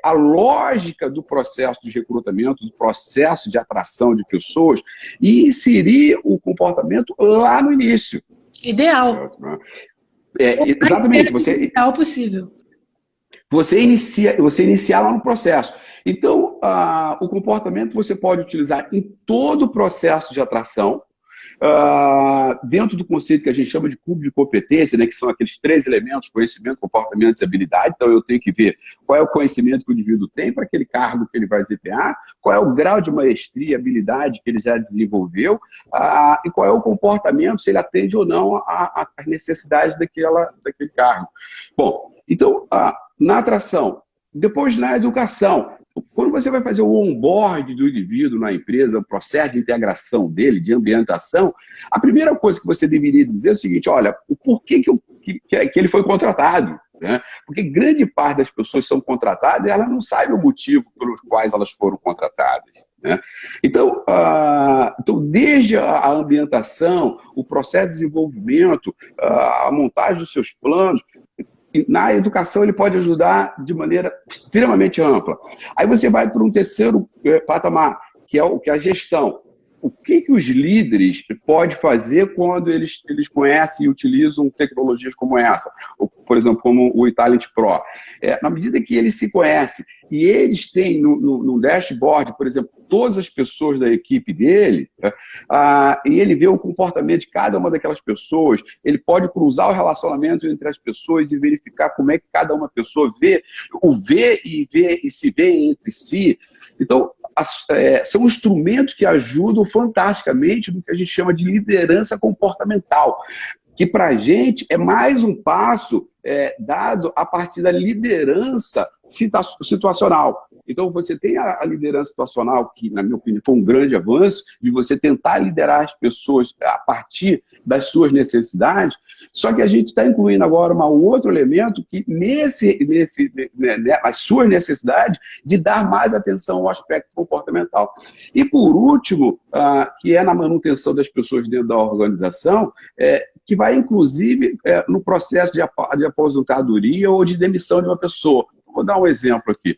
a lógica do processo de recrutamento, do processo de atração de pessoas, e inserir o comportamento lá no início. Ideal. Exatamente. Ideal possível. Você inicia lá no processo. Então, o comportamento você pode utilizar em todo o processo de atração, dentro do conceito que a gente chama de cubo de competência, né, que são aqueles 3 elementos: conhecimento, comportamento e habilidade. Então, eu tenho que ver qual é o conhecimento que o indivíduo tem para aquele cargo que ele vai desempenhar, qual é o grau de maestria e habilidade que ele já desenvolveu, e qual é o comportamento, se ele atende ou não às necessidades daquele cargo. Bom, então, na atração, depois na educação. Quando você vai fazer o onboard do indivíduo na empresa, o processo de integração dele, de ambientação, a primeira coisa que você deveria dizer é o seguinte: olha, o porquê que ele foi contratado. Né? Porque grande parte das pessoas que são contratadas, elas não sabem o motivo pelos quais elas foram contratadas. Né? Então, desde a ambientação, o processo de desenvolvimento, a montagem dos seus planos, na educação ele pode ajudar de maneira extremamente ampla. Aí você vai para um terceiro patamar, que é a gestão. O que os líderes podem fazer quando eles conhecem e utilizam tecnologias como essa? Por exemplo, como o iTalent Pro. Na medida que eles se conhecem e eles têm no dashboard, por exemplo, todas as pessoas da equipe dele, e ele vê o comportamento de cada uma daquelas pessoas, ele pode cruzar o relacionamento entre as pessoas e verificar como é que cada uma pessoa vê e se vê entre si. Então, são instrumentos que ajudam fantasticamente no que a gente chama de liderança comportamental, que para a gente é mais um passo dado a partir da liderança situacional. Então, você tem a liderança situacional, que, na minha opinião, foi um grande avanço, de você tentar liderar as pessoas a partir das suas necessidades, só que a gente está incluindo agora um outro elemento que, nas suas necessidades, de dar mais atenção ao aspecto comportamental. E, por último, que é na manutenção das pessoas dentro da organização, que vai, inclusive, no processo de aposentadoria ou de demissão de uma pessoa. Vou dar um exemplo aqui.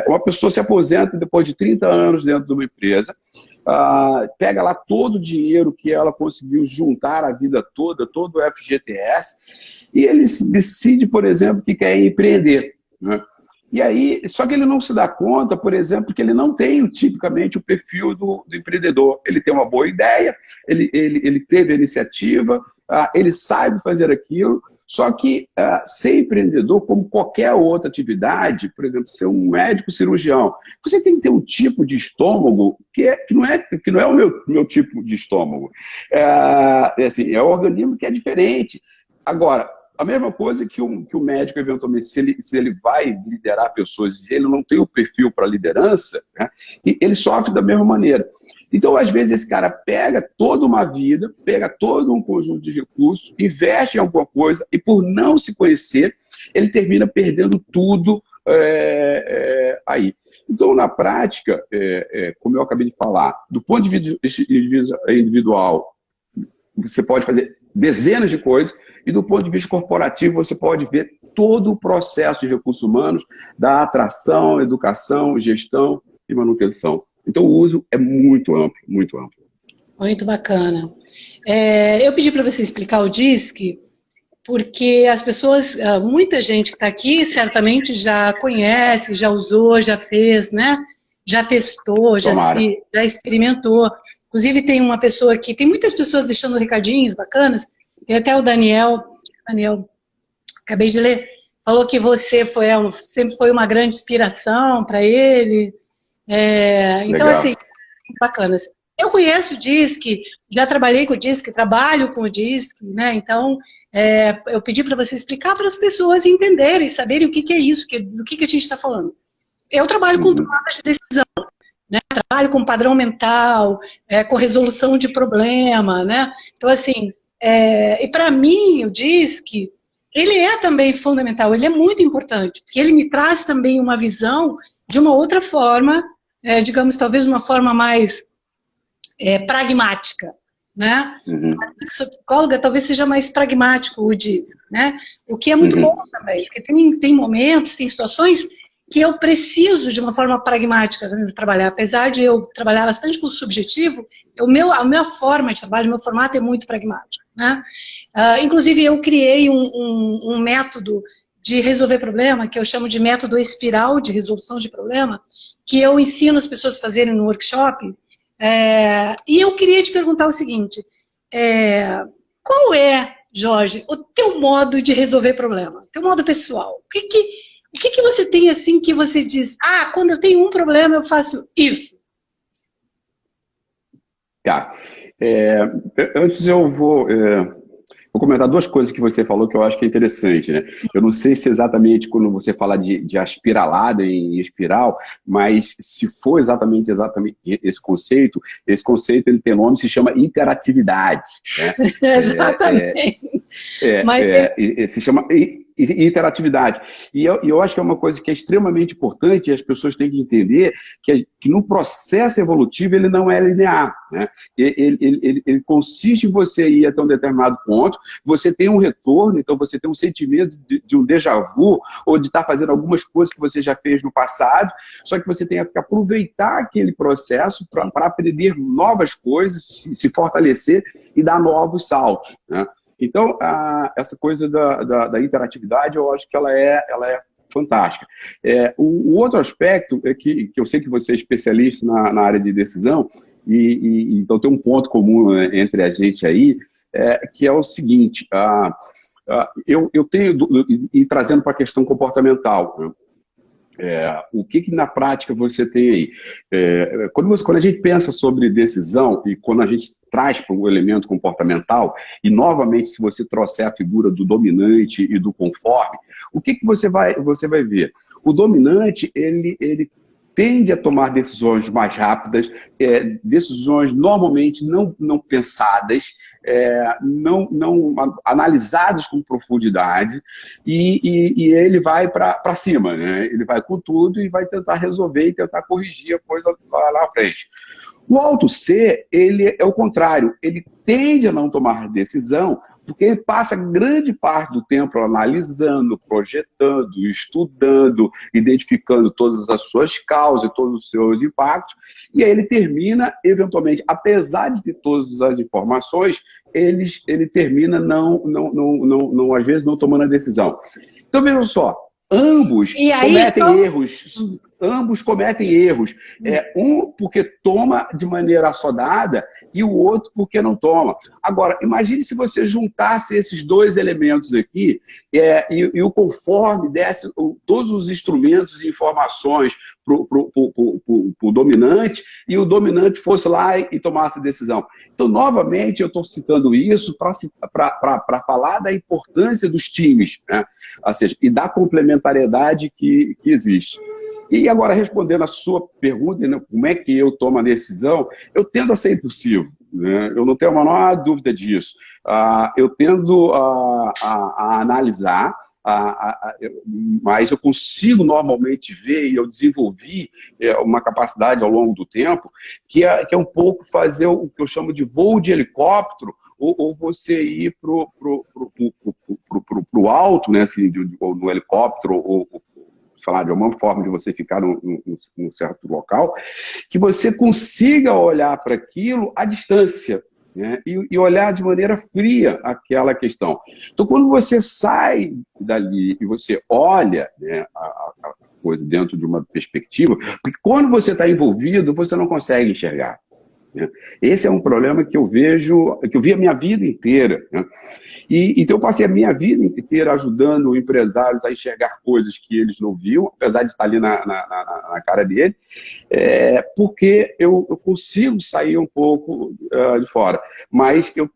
Uma pessoa se aposenta depois de 30 anos dentro de uma empresa, pega lá todo o dinheiro que ela conseguiu juntar a vida toda, todo o FGTS, e ele decide, por exemplo, que quer empreender, né? E aí, só que ele não se dá conta, por exemplo, que ele não tem tipicamente o perfil do empreendedor. Ele tem uma boa ideia, ele teve a iniciativa, ele sabe fazer aquilo, Só que ser empreendedor, como qualquer outra atividade, por exemplo, ser um médico cirurgião, você tem que ter um tipo de estômago que não é o meu tipo de estômago. Assim, é um organismo que é diferente. Agora, a mesma coisa que o médico, eventualmente, se ele vai liderar pessoas e ele não tem o perfil para liderança, né, ele sofre da mesma maneira. Então, às vezes, esse cara pega toda uma vida, pega todo um conjunto de recursos, investe em alguma coisa e, por não se conhecer, ele termina perdendo tudo aí. Então, na prática, como eu acabei de falar, do ponto de vista individual, você pode fazer dezenas de coisas e, do ponto de vista corporativo, você pode ver todo o processo de recursos humanos, da atração, educação, gestão e manutenção. Então, o uso é muito amplo, muito amplo. Muito bacana. Eu pedi para você explicar o DISC, porque as pessoas, muita gente que está aqui, certamente já conhece, já usou, já fez, né? Já testou, já experimentou. Inclusive, tem uma pessoa aqui, tem muitas pessoas deixando recadinhos bacanas. Tem até o Daniel, acabei de ler, falou que você sempre foi uma grande inspiração para ele. Então, assim, bacanas. Eu conheço o DISC, já trabalhei com o DISC, trabalho com o DISC, né? Então, eu pedi para você explicar para as pessoas entenderem, saberem o que é isso, do que a gente está falando. Eu trabalho com tomada de decisão, né? Trabalho com padrão mental, com resolução de problema, né? Então, assim, e para mim, o DISC, ele é também fundamental, ele é muito importante, porque ele me traz também uma visão de uma outra forma, digamos, talvez uma forma mais pragmática, né? A psicóloga talvez seja mais pragmático, o DISC, né? O que é muito bom também, porque tem momentos, tem situações que eu preciso de uma forma pragmática de trabalhar. Apesar de eu trabalhar bastante com o subjetivo, a minha forma de trabalho, o meu formato é muito pragmático, né? Inclusive, eu criei um método de resolver problema, que eu chamo de método espiral de resolução de problema, que eu ensino as pessoas a fazerem no workshop. E eu queria te perguntar o seguinte, qual é, Jorge, o teu modo de resolver problema? Teu modo pessoal? O que você tem assim que você diz, quando eu tenho um problema eu faço isso? Tá. Antes eu vou comentar duas coisas que você falou que eu acho que é interessante, né? Eu não sei se exatamente quando você fala de aspiralada em espiral, mas se for exatamente esse conceito ele tem nome, se chama interatividade. Né? Exatamente. Se chama interatividade. E eu acho que é uma coisa que é extremamente importante e as pessoas têm que entender que no processo evolutivo ele não é linear. Né? Ele consiste em você ir até um determinado ponto, você tem um retorno, então você tem um sentimento de um déjà vu, ou de estar fazendo algumas coisas que você já fez no passado, só que você tem que aproveitar aquele processo para aprender novas coisas, se fortalecer e dar novos saltos. Né? Então, essa coisa da interatividade, eu acho que ela é fantástica. O outro aspecto é que eu sei que você é especialista na área de decisão, então tem um ponto comum entre a gente aí, que é o seguinte, eu tenho, e trazendo para a questão comportamental, né? O que na prática você tem aí? Quando a gente pensa sobre decisão e quando a gente traz para o elemento comportamental, e novamente se você trouxer a figura do dominante e do conforme, o que você vai ver? O dominante, ele tende a tomar decisões mais rápidas, decisões normalmente não pensadas, não analisadas com profundidade, e ele vai para cima, né? Ele vai com tudo e vai tentar resolver e tentar corrigir a coisa lá na frente. O alto C, ele é o contrário, ele tende a não tomar decisão, porque ele passa grande parte do tempo analisando, projetando, estudando, identificando todas as suas causas, todos os seus impactos, e aí ele termina, eventualmente, apesar de ter todas as informações, ele termina às vezes não tomando a decisão. Então, vejam só, ambos cometem erros. ambos cometem erros. Um porque toma de maneira assodada e o outro porque não toma. Agora, imagine se você juntasse esses dois elementos aqui e o conforme desse todos os instrumentos e informações para o dominante e o dominante fosse lá e tomasse a decisão. Então, novamente, eu estou citando isso para falar da importância dos times, né? Ou seja, e da complementariedade que existe. E agora, respondendo a sua pergunta, né, como é que eu tomo a decisão, eu tendo a ser impulsivo, né? Eu não tenho a menor dúvida disso. Eu tendo a analisar, mas eu consigo normalmente ver, e eu desenvolvi uma capacidade ao longo do tempo, que é um pouco fazer o que eu chamo de voo de helicóptero, ou você ir pro alto, né, assim, ou no helicóptero, ou sei lá, de uma forma de você ficar num certo local, que você consiga olhar para aquilo à distância, né? E olhar de maneira fria aquela questão. Então, quando você sai dali e você olha, né, a coisa dentro de uma perspectiva, porque quando você está envolvido, você não consegue enxergar, né? Esse é um problema que eu vejo, que eu vi a minha vida inteira, né? Então eu passei a minha vida inteira ajudando empresários a enxergar coisas que eles não viam, apesar de estar ali na cara dele, porque eu consigo sair um pouco de fora. Mas eu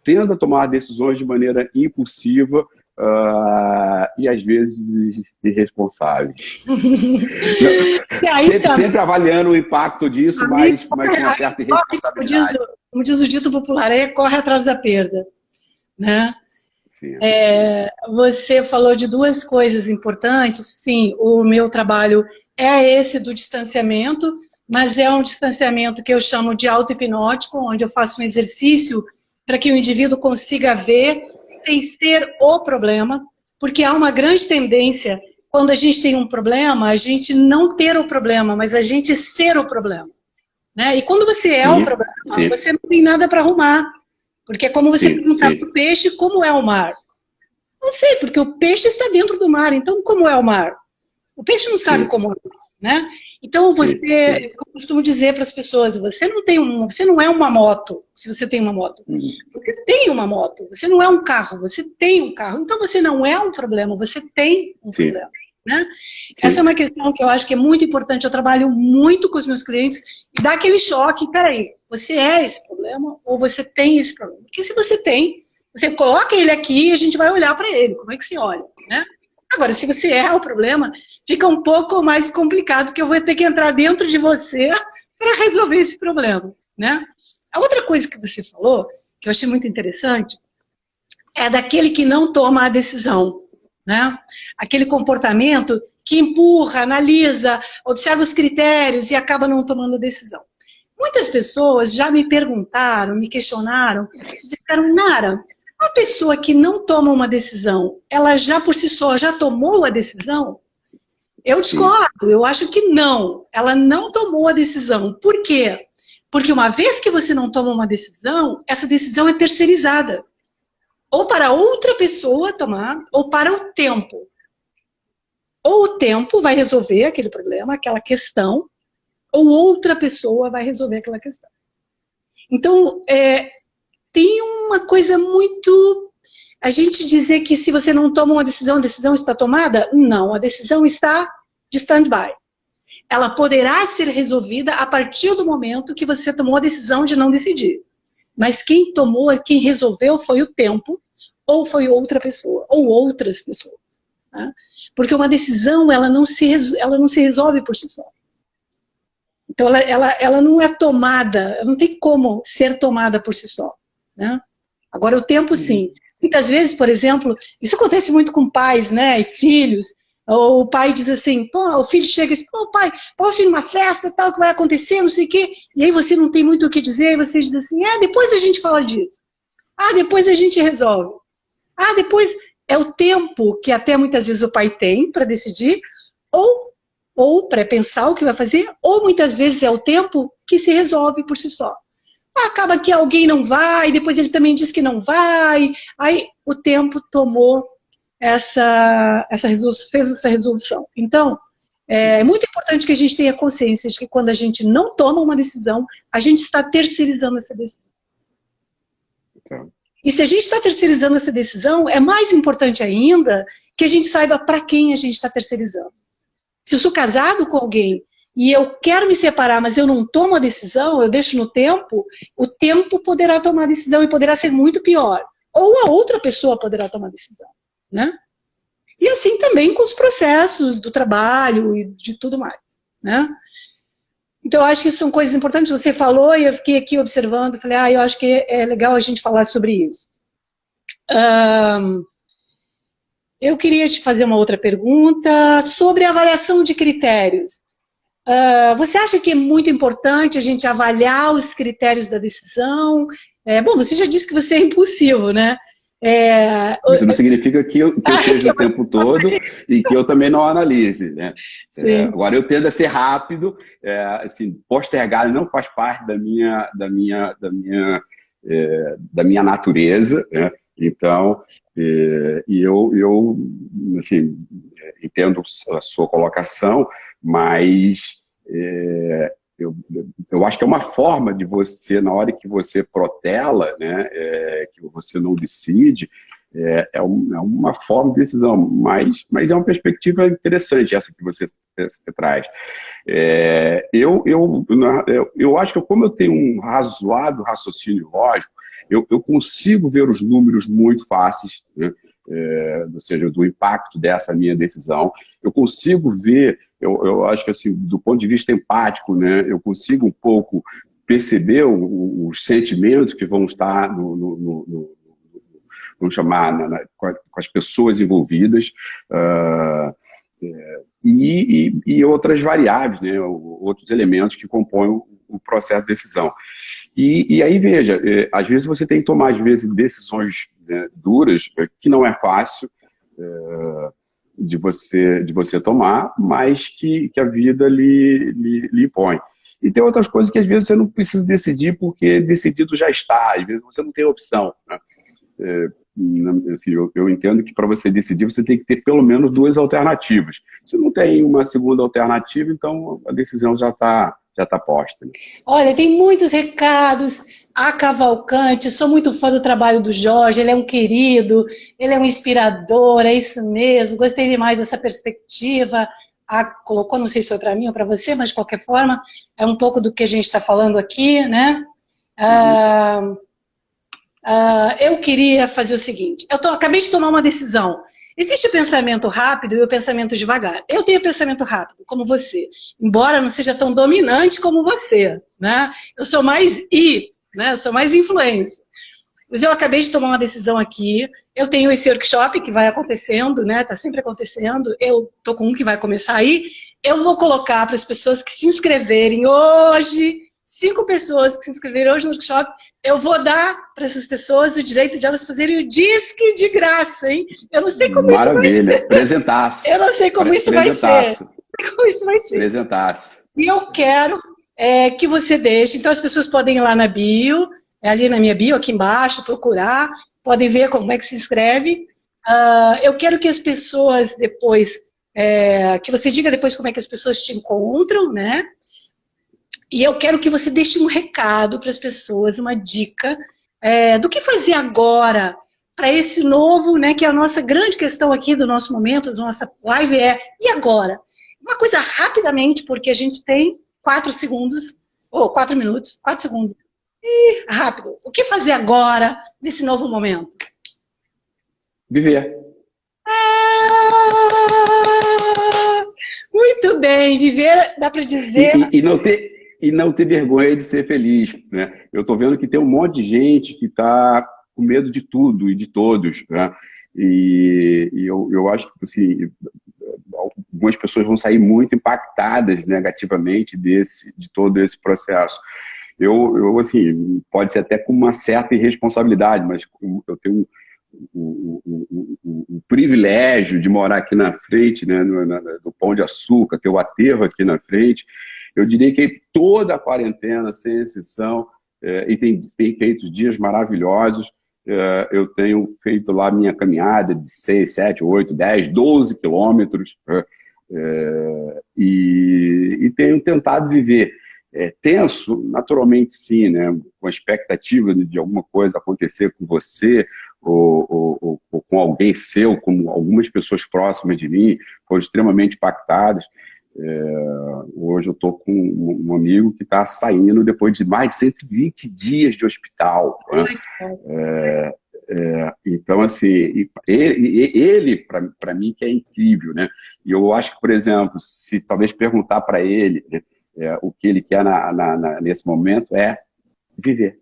tendo a tomar decisões de maneira impulsiva e às vezes irresponsável. Sempre avaliando o impacto disso, mas com uma certa irresponsabilidade. Como diz o dito popular, corre atrás da perda. Né? Sim. Você falou de duas coisas importantes. Sim, o meu trabalho é esse do distanciamento, mas é um distanciamento que eu chamo de auto-hipnótico, onde eu faço um exercício para que o indivíduo consiga ver sem ser o problema, porque há uma grande tendência, quando a gente tem um problema, a gente não ter o problema, mas a gente ser o problema, né? E quando você é o problema, você não tem nada para arrumar. Porque é como você perguntar para o peixe como é o mar. Não sei, porque o peixe está dentro do mar, então como é o mar? O peixe não sabe como é, né? Então eu costumo dizer para as pessoas, você não é uma moto, se você tem uma moto. Você tem uma moto, você não é um carro, você tem um carro. Então você não é um problema, você tem um problema. Né? Essa é uma questão que eu acho que é muito importante. Eu trabalho muito com os meus clientes e dá aquele choque, peraí, você é esse problema ou você tem esse problema? Porque se você tem, você coloca ele aqui e a gente vai olhar para ele, como é que se olha, né? Agora, se você é o problema, fica um pouco mais complicado, porque eu vou ter que entrar dentro de você para resolver esse problema, né? A outra coisa que você falou, que eu achei muito interessante, é daquele que não toma a decisão, né? Aquele comportamento que empurra, analisa, observa os critérios e acaba não tomando decisão. Muitas pessoas já me perguntaram, me questionaram, disseram, Nara, a pessoa que não toma uma decisão, ela já por si só já tomou a decisão? Eu discordo, eu acho que não, ela não tomou a decisão. Por quê? Porque uma vez que você não toma uma decisão, essa decisão é terceirizada. Ou para outra pessoa tomar, ou para o tempo. Ou o tempo vai resolver aquele problema, aquela questão, ou outra pessoa vai resolver aquela questão. Então, tem uma coisa muito... A gente dizer que se você não toma uma decisão, a decisão está tomada? Não, a decisão está de stand-by. Ela poderá ser resolvida a partir do momento que você tomou a decisão de não decidir. Mas quem tomou, quem resolveu foi o tempo, ou foi outra pessoa, ou outras pessoas. Tá? Porque uma decisão, ela não se resolve por si só. Então, ela não é tomada, ela não tem como ser tomada por si só. Né? Agora, o tempo, sim. Muitas vezes, por exemplo, isso acontece muito com pais, né, e filhos. Ou o pai diz assim, pô, o filho chega e diz, pô, pai, posso ir numa festa, tal, que vai acontecer, não sei o quê. E aí você não tem muito o que dizer, e você diz assim, depois a gente fala disso. Depois a gente resolve. Depois é o tempo que até muitas vezes o pai tem para decidir, ou para pensar o que vai fazer, ou muitas vezes é o tempo que se resolve por si só. Acaba que alguém não vai, depois ele também diz que não vai, aí o tempo tomou fez essa resolução. Então, É muito importante que a gente tenha consciência de que quando a gente não toma uma decisão, a gente está terceirizando essa decisão. Então, E se a gente está terceirizando essa decisão, é mais importante ainda que a gente saiba para quem a gente está terceirizando. Se eu sou casado com alguém e eu quero me separar, mas eu não tomo a decisão, eu deixo no tempo, o tempo poderá tomar a decisão e poderá ser muito pior. Ou a outra pessoa poderá tomar a decisão, né? E assim também com os processos do trabalho e de tudo mais, né? Então, eu acho que isso são coisas importantes. Você falou e eu fiquei aqui observando, falei, eu acho que é legal a gente falar sobre isso. Eu queria te fazer uma outra pergunta sobre a avaliação de critérios. Você acha que é muito importante a gente avaliar os critérios da decisão? Bom, você já disse que você é impulsivo, né? Isso não significa que eu seja o tempo todo e que eu também não analise, né? Agora, eu tendo a ser rápido, assim, postergar não faz parte da minha natureza, né? Então, eu assim, entendo a sua colocação, mas eu acho que é uma forma de você, na hora que você protela, né, que você não decide, é uma forma de decisão, mas é uma perspectiva interessante essa que você traz. Eu acho que como eu tenho um razoável raciocínio lógico, eu consigo ver os números muito fáceis, né? Ou seja, do impacto dessa minha decisão. Eu consigo ver, eu acho que assim, do ponto de vista empático, né, eu consigo um pouco perceber os sentimentos que vão estar vamos chamar, com as pessoas envolvidas, e outras variáveis, né, outros elementos que compõem o processo de decisão. E aí, veja, às vezes você tem que tomar, às vezes, decisões, né, duras, que não é fácil de você tomar, mas que a vida lhe impõe. E tem outras coisas que, às vezes, você não precisa decidir porque decidido já está, às vezes você não tem opção, né? Assim, eu entendo que para você decidir, você tem que ter pelo menos duas alternativas. Se não tem uma segunda alternativa, então a decisão já está posta. Olha, tem muitos recados. A Cavalcante, sou muito fã do trabalho do Jorge, ele é um querido, ele é um inspirador, é isso mesmo, gostei demais dessa perspectiva. Colocou, não sei se foi para mim ou para você, mas de qualquer forma, é um pouco do que a gente está falando aqui, né? Eu queria fazer o seguinte, acabei de tomar uma decisão. Existe o pensamento rápido e o pensamento devagar. Eu tenho pensamento rápido, como você, embora não seja tão dominante como você, né? Eu sou mais né? Eu sou mais influência. Mas eu acabei de tomar uma decisão aqui, eu tenho esse workshop que vai acontecendo, né? Está sempre acontecendo, eu estou com um que vai começar aí, eu vou colocar para as pessoas que se inscreverem hoje, 5 pessoas que se inscreverem hoje no workshop, eu vou dar para essas pessoas o direito de elas fazerem o disque de graça, hein? Eu não sei como Maravilha. isso vai ser. Presentaço. Eu não sei como isso vai ser. Como isso vai ser. Presentaço. E eu quero que você deixe, então as pessoas podem ir lá na bio, ali na minha bio, aqui embaixo, procurar, podem ver como é que se inscreve. Eu quero que as pessoas depois, que você diga depois como é que as pessoas te encontram, né? E eu quero que você deixe um recado para as pessoas, uma dica do que fazer agora para esse novo, né, que é a nossa grande questão aqui do nosso momento, da nossa live e agora? Uma coisa rapidamente, porque a gente tem 4 segundos, ou 4 minutos, 4 segundos. Rápido. O que fazer agora, nesse novo momento? Viver. Muito bem, viver, dá para dizer... E não ter vergonha de ser feliz, né? Eu estou vendo que tem um monte de gente que está com medo de tudo e de todos, né? E eu acho que, assim, algumas pessoas vão sair muito impactadas negativamente de todo esse processo. Eu assim, pode ser até com uma certa irresponsabilidade, mas eu tenho o privilégio de morar aqui na frente, né, do Pão de Açúcar, ter o aterro aqui na frente. Eu diria que toda a quarentena, sem exceção, e tem feito dias maravilhosos, eu tenho feito lá minha caminhada de 6, 7, 8, 10, 12 quilômetros, E tenho tentado viver tenso, naturalmente sim, né? Com a expectativa de alguma coisa acontecer com você ou com alguém seu, como algumas pessoas próximas de mim foram extremamente impactadas. Hoje eu estou com um amigo que está saindo depois de mais de 120 dias de hospital, né? Então, assim, ele para mim, que é incrível, né? E eu acho que, por exemplo, se talvez perguntar para ele o que ele quer nesse momento é viver.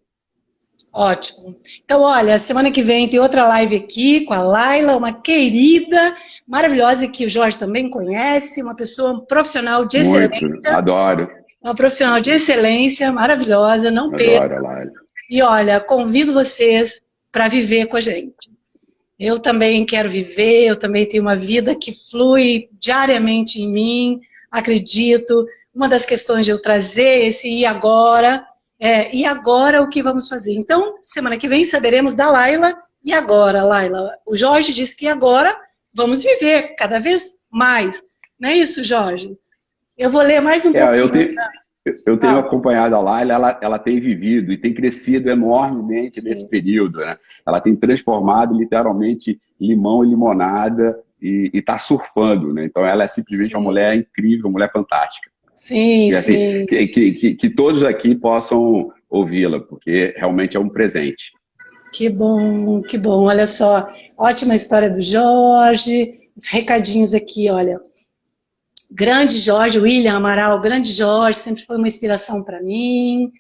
Ótimo. Então, olha, semana que vem tem outra live aqui com a Laila, uma querida, maravilhosa, que o Jorge também conhece, uma pessoa um profissional de Muito, excelência. adoro. Uma profissional de excelência, maravilhosa, não Adoro perca. a Laila. E olha, convido vocês para viver com a gente. Eu também quero viver, eu também tenho uma vida que flui diariamente em mim, acredito. Uma das questões de eu trazer esse e agora o que vamos fazer? Então, semana que vem saberemos da Laila, e agora, Laila? O Jorge disse que agora vamos viver cada vez mais. Não é isso, Jorge? Eu vou ler mais um pouquinho. Eu tenho acompanhado a Laila, ela tem vivido e tem crescido enormemente nesse período, né? Ela tem transformado literalmente limão em limonada e está surfando, né? Então ela é simplesmente uma mulher incrível, uma mulher fantástica. Sim, E assim, sim. que todos aqui possam ouvi-la, porque realmente é um presente. Que bom, que bom. Olha só, ótima história do Jorge. Os recadinhos aqui, olha. Grande Jorge, William Amaral, grande Jorge, sempre foi uma inspiração para mim.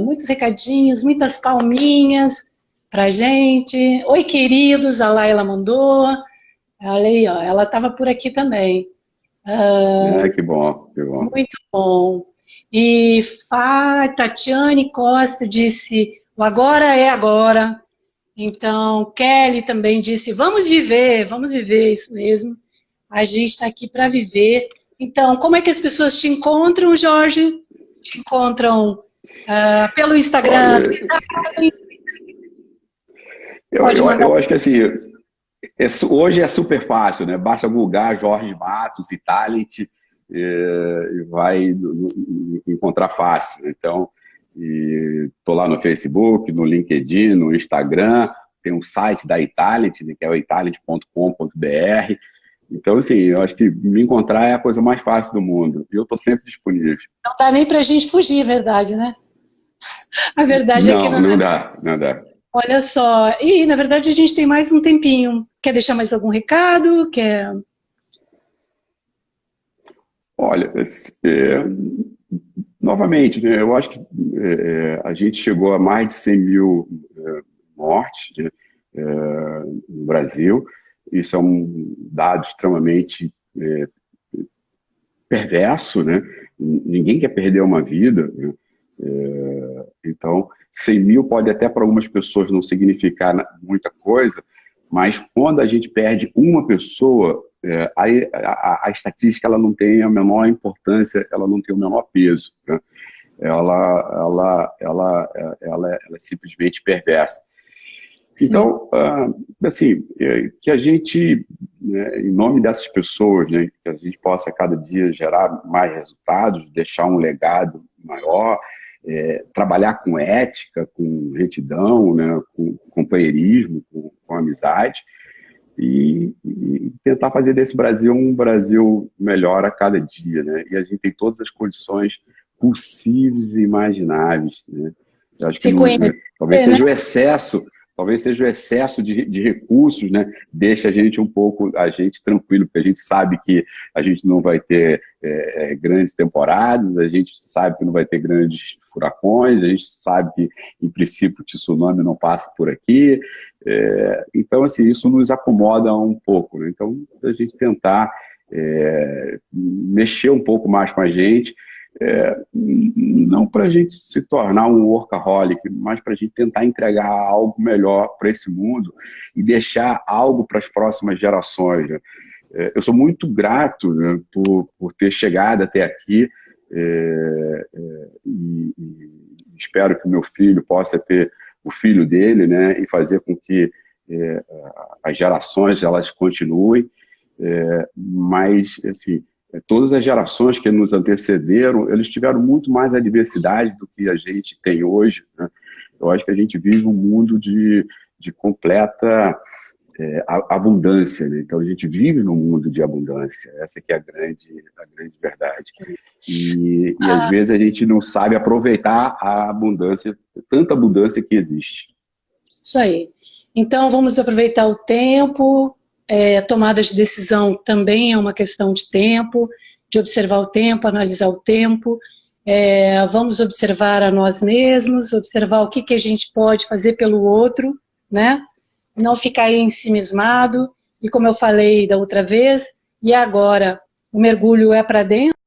Muitos recadinhos, muitas palminhas pra gente. Oi, queridos, a Laila mandou. Olha aí, ó, ela estava por aqui também. Que bom, que bom. Muito bom. E Tatiane Costa disse, o agora é agora. Então, Kelly também disse, vamos viver, isso mesmo. A gente está aqui para viver. Então, como é que as pessoas te encontram, Jorge? Te encontram pelo Instagram? Olha, eu acho que assim, hoje é super fácil, né? Basta googar Jorge Matos e Talent e vai encontrar fácil. Então, estou lá no Facebook, no LinkedIn, no Instagram, tem um site da iTalent, né, que é o italent.com.br. Então, assim, eu acho que me encontrar é a coisa mais fácil do mundo. E eu estou sempre disponível. Não dá nem para a gente fugir, é verdade, né? A verdade é que não dá, não dá. Olha só, e na verdade a gente tem mais um tempinho. Quer deixar mais algum recado? Quer... Olha, novamente, né, eu acho que a gente chegou a mais de 100 mil mortes, né, no Brasil. Isso é um dado extremamente perverso, né? Ninguém quer perder uma vida, né? Então, 100 mil pode até para algumas pessoas não significar muita coisa, mas quando a gente perde uma pessoa, a estatística ela não tem a menor importância, ela não tem o menor peso, né? Ela é simplesmente perversa. Então, assim, que a gente, né, em nome dessas pessoas, né, que a gente possa cada dia gerar mais resultados, deixar um legado maior, trabalhar com ética, com retidão, né, com companheirismo, com amizade, e tentar fazer desse Brasil um Brasil melhor a cada dia, né? E a gente tem todas as condições possíveis e imagináveis, né? Eu acho que talvez seja o excesso. Talvez seja o excesso de recursos, né? Deixa a gente tranquilo, porque a gente sabe que a gente não vai ter grandes temporadas, a gente sabe que não vai ter grandes furacões, a gente sabe que, em princípio, o tsunami não passa por aqui. Então, assim, isso nos acomoda um pouco, né? Então, a gente tentar mexer um pouco mais com a gente, não para a gente se tornar um workaholic, mas para a gente tentar entregar algo melhor para esse mundo e deixar algo para as próximas gerações, né? Eu sou muito grato, né, por ter chegado até aqui, e espero que o meu filho possa ter o filho dele, né, e fazer com que as gerações elas continuem. Mas, assim, todas as gerações que nos antecederam, eles tiveram muito mais adversidade do que a gente tem hoje, né? Eu acho que a gente vive um mundo de completa abundância, né? Então, a gente vive num mundo de abundância. Essa que é a grande verdade. E às vezes a gente não sabe aproveitar a abundância, tanta abundância que existe. Isso aí. Então, vamos aproveitar o tempo. Tomada de decisão também é uma questão de tempo, de observar o tempo, analisar o tempo. Vamos observar a nós mesmos, observar o que a gente pode fazer pelo outro, né? Não ficar aí ensimismado. E como eu falei da outra vez, e agora o mergulho é para dentro.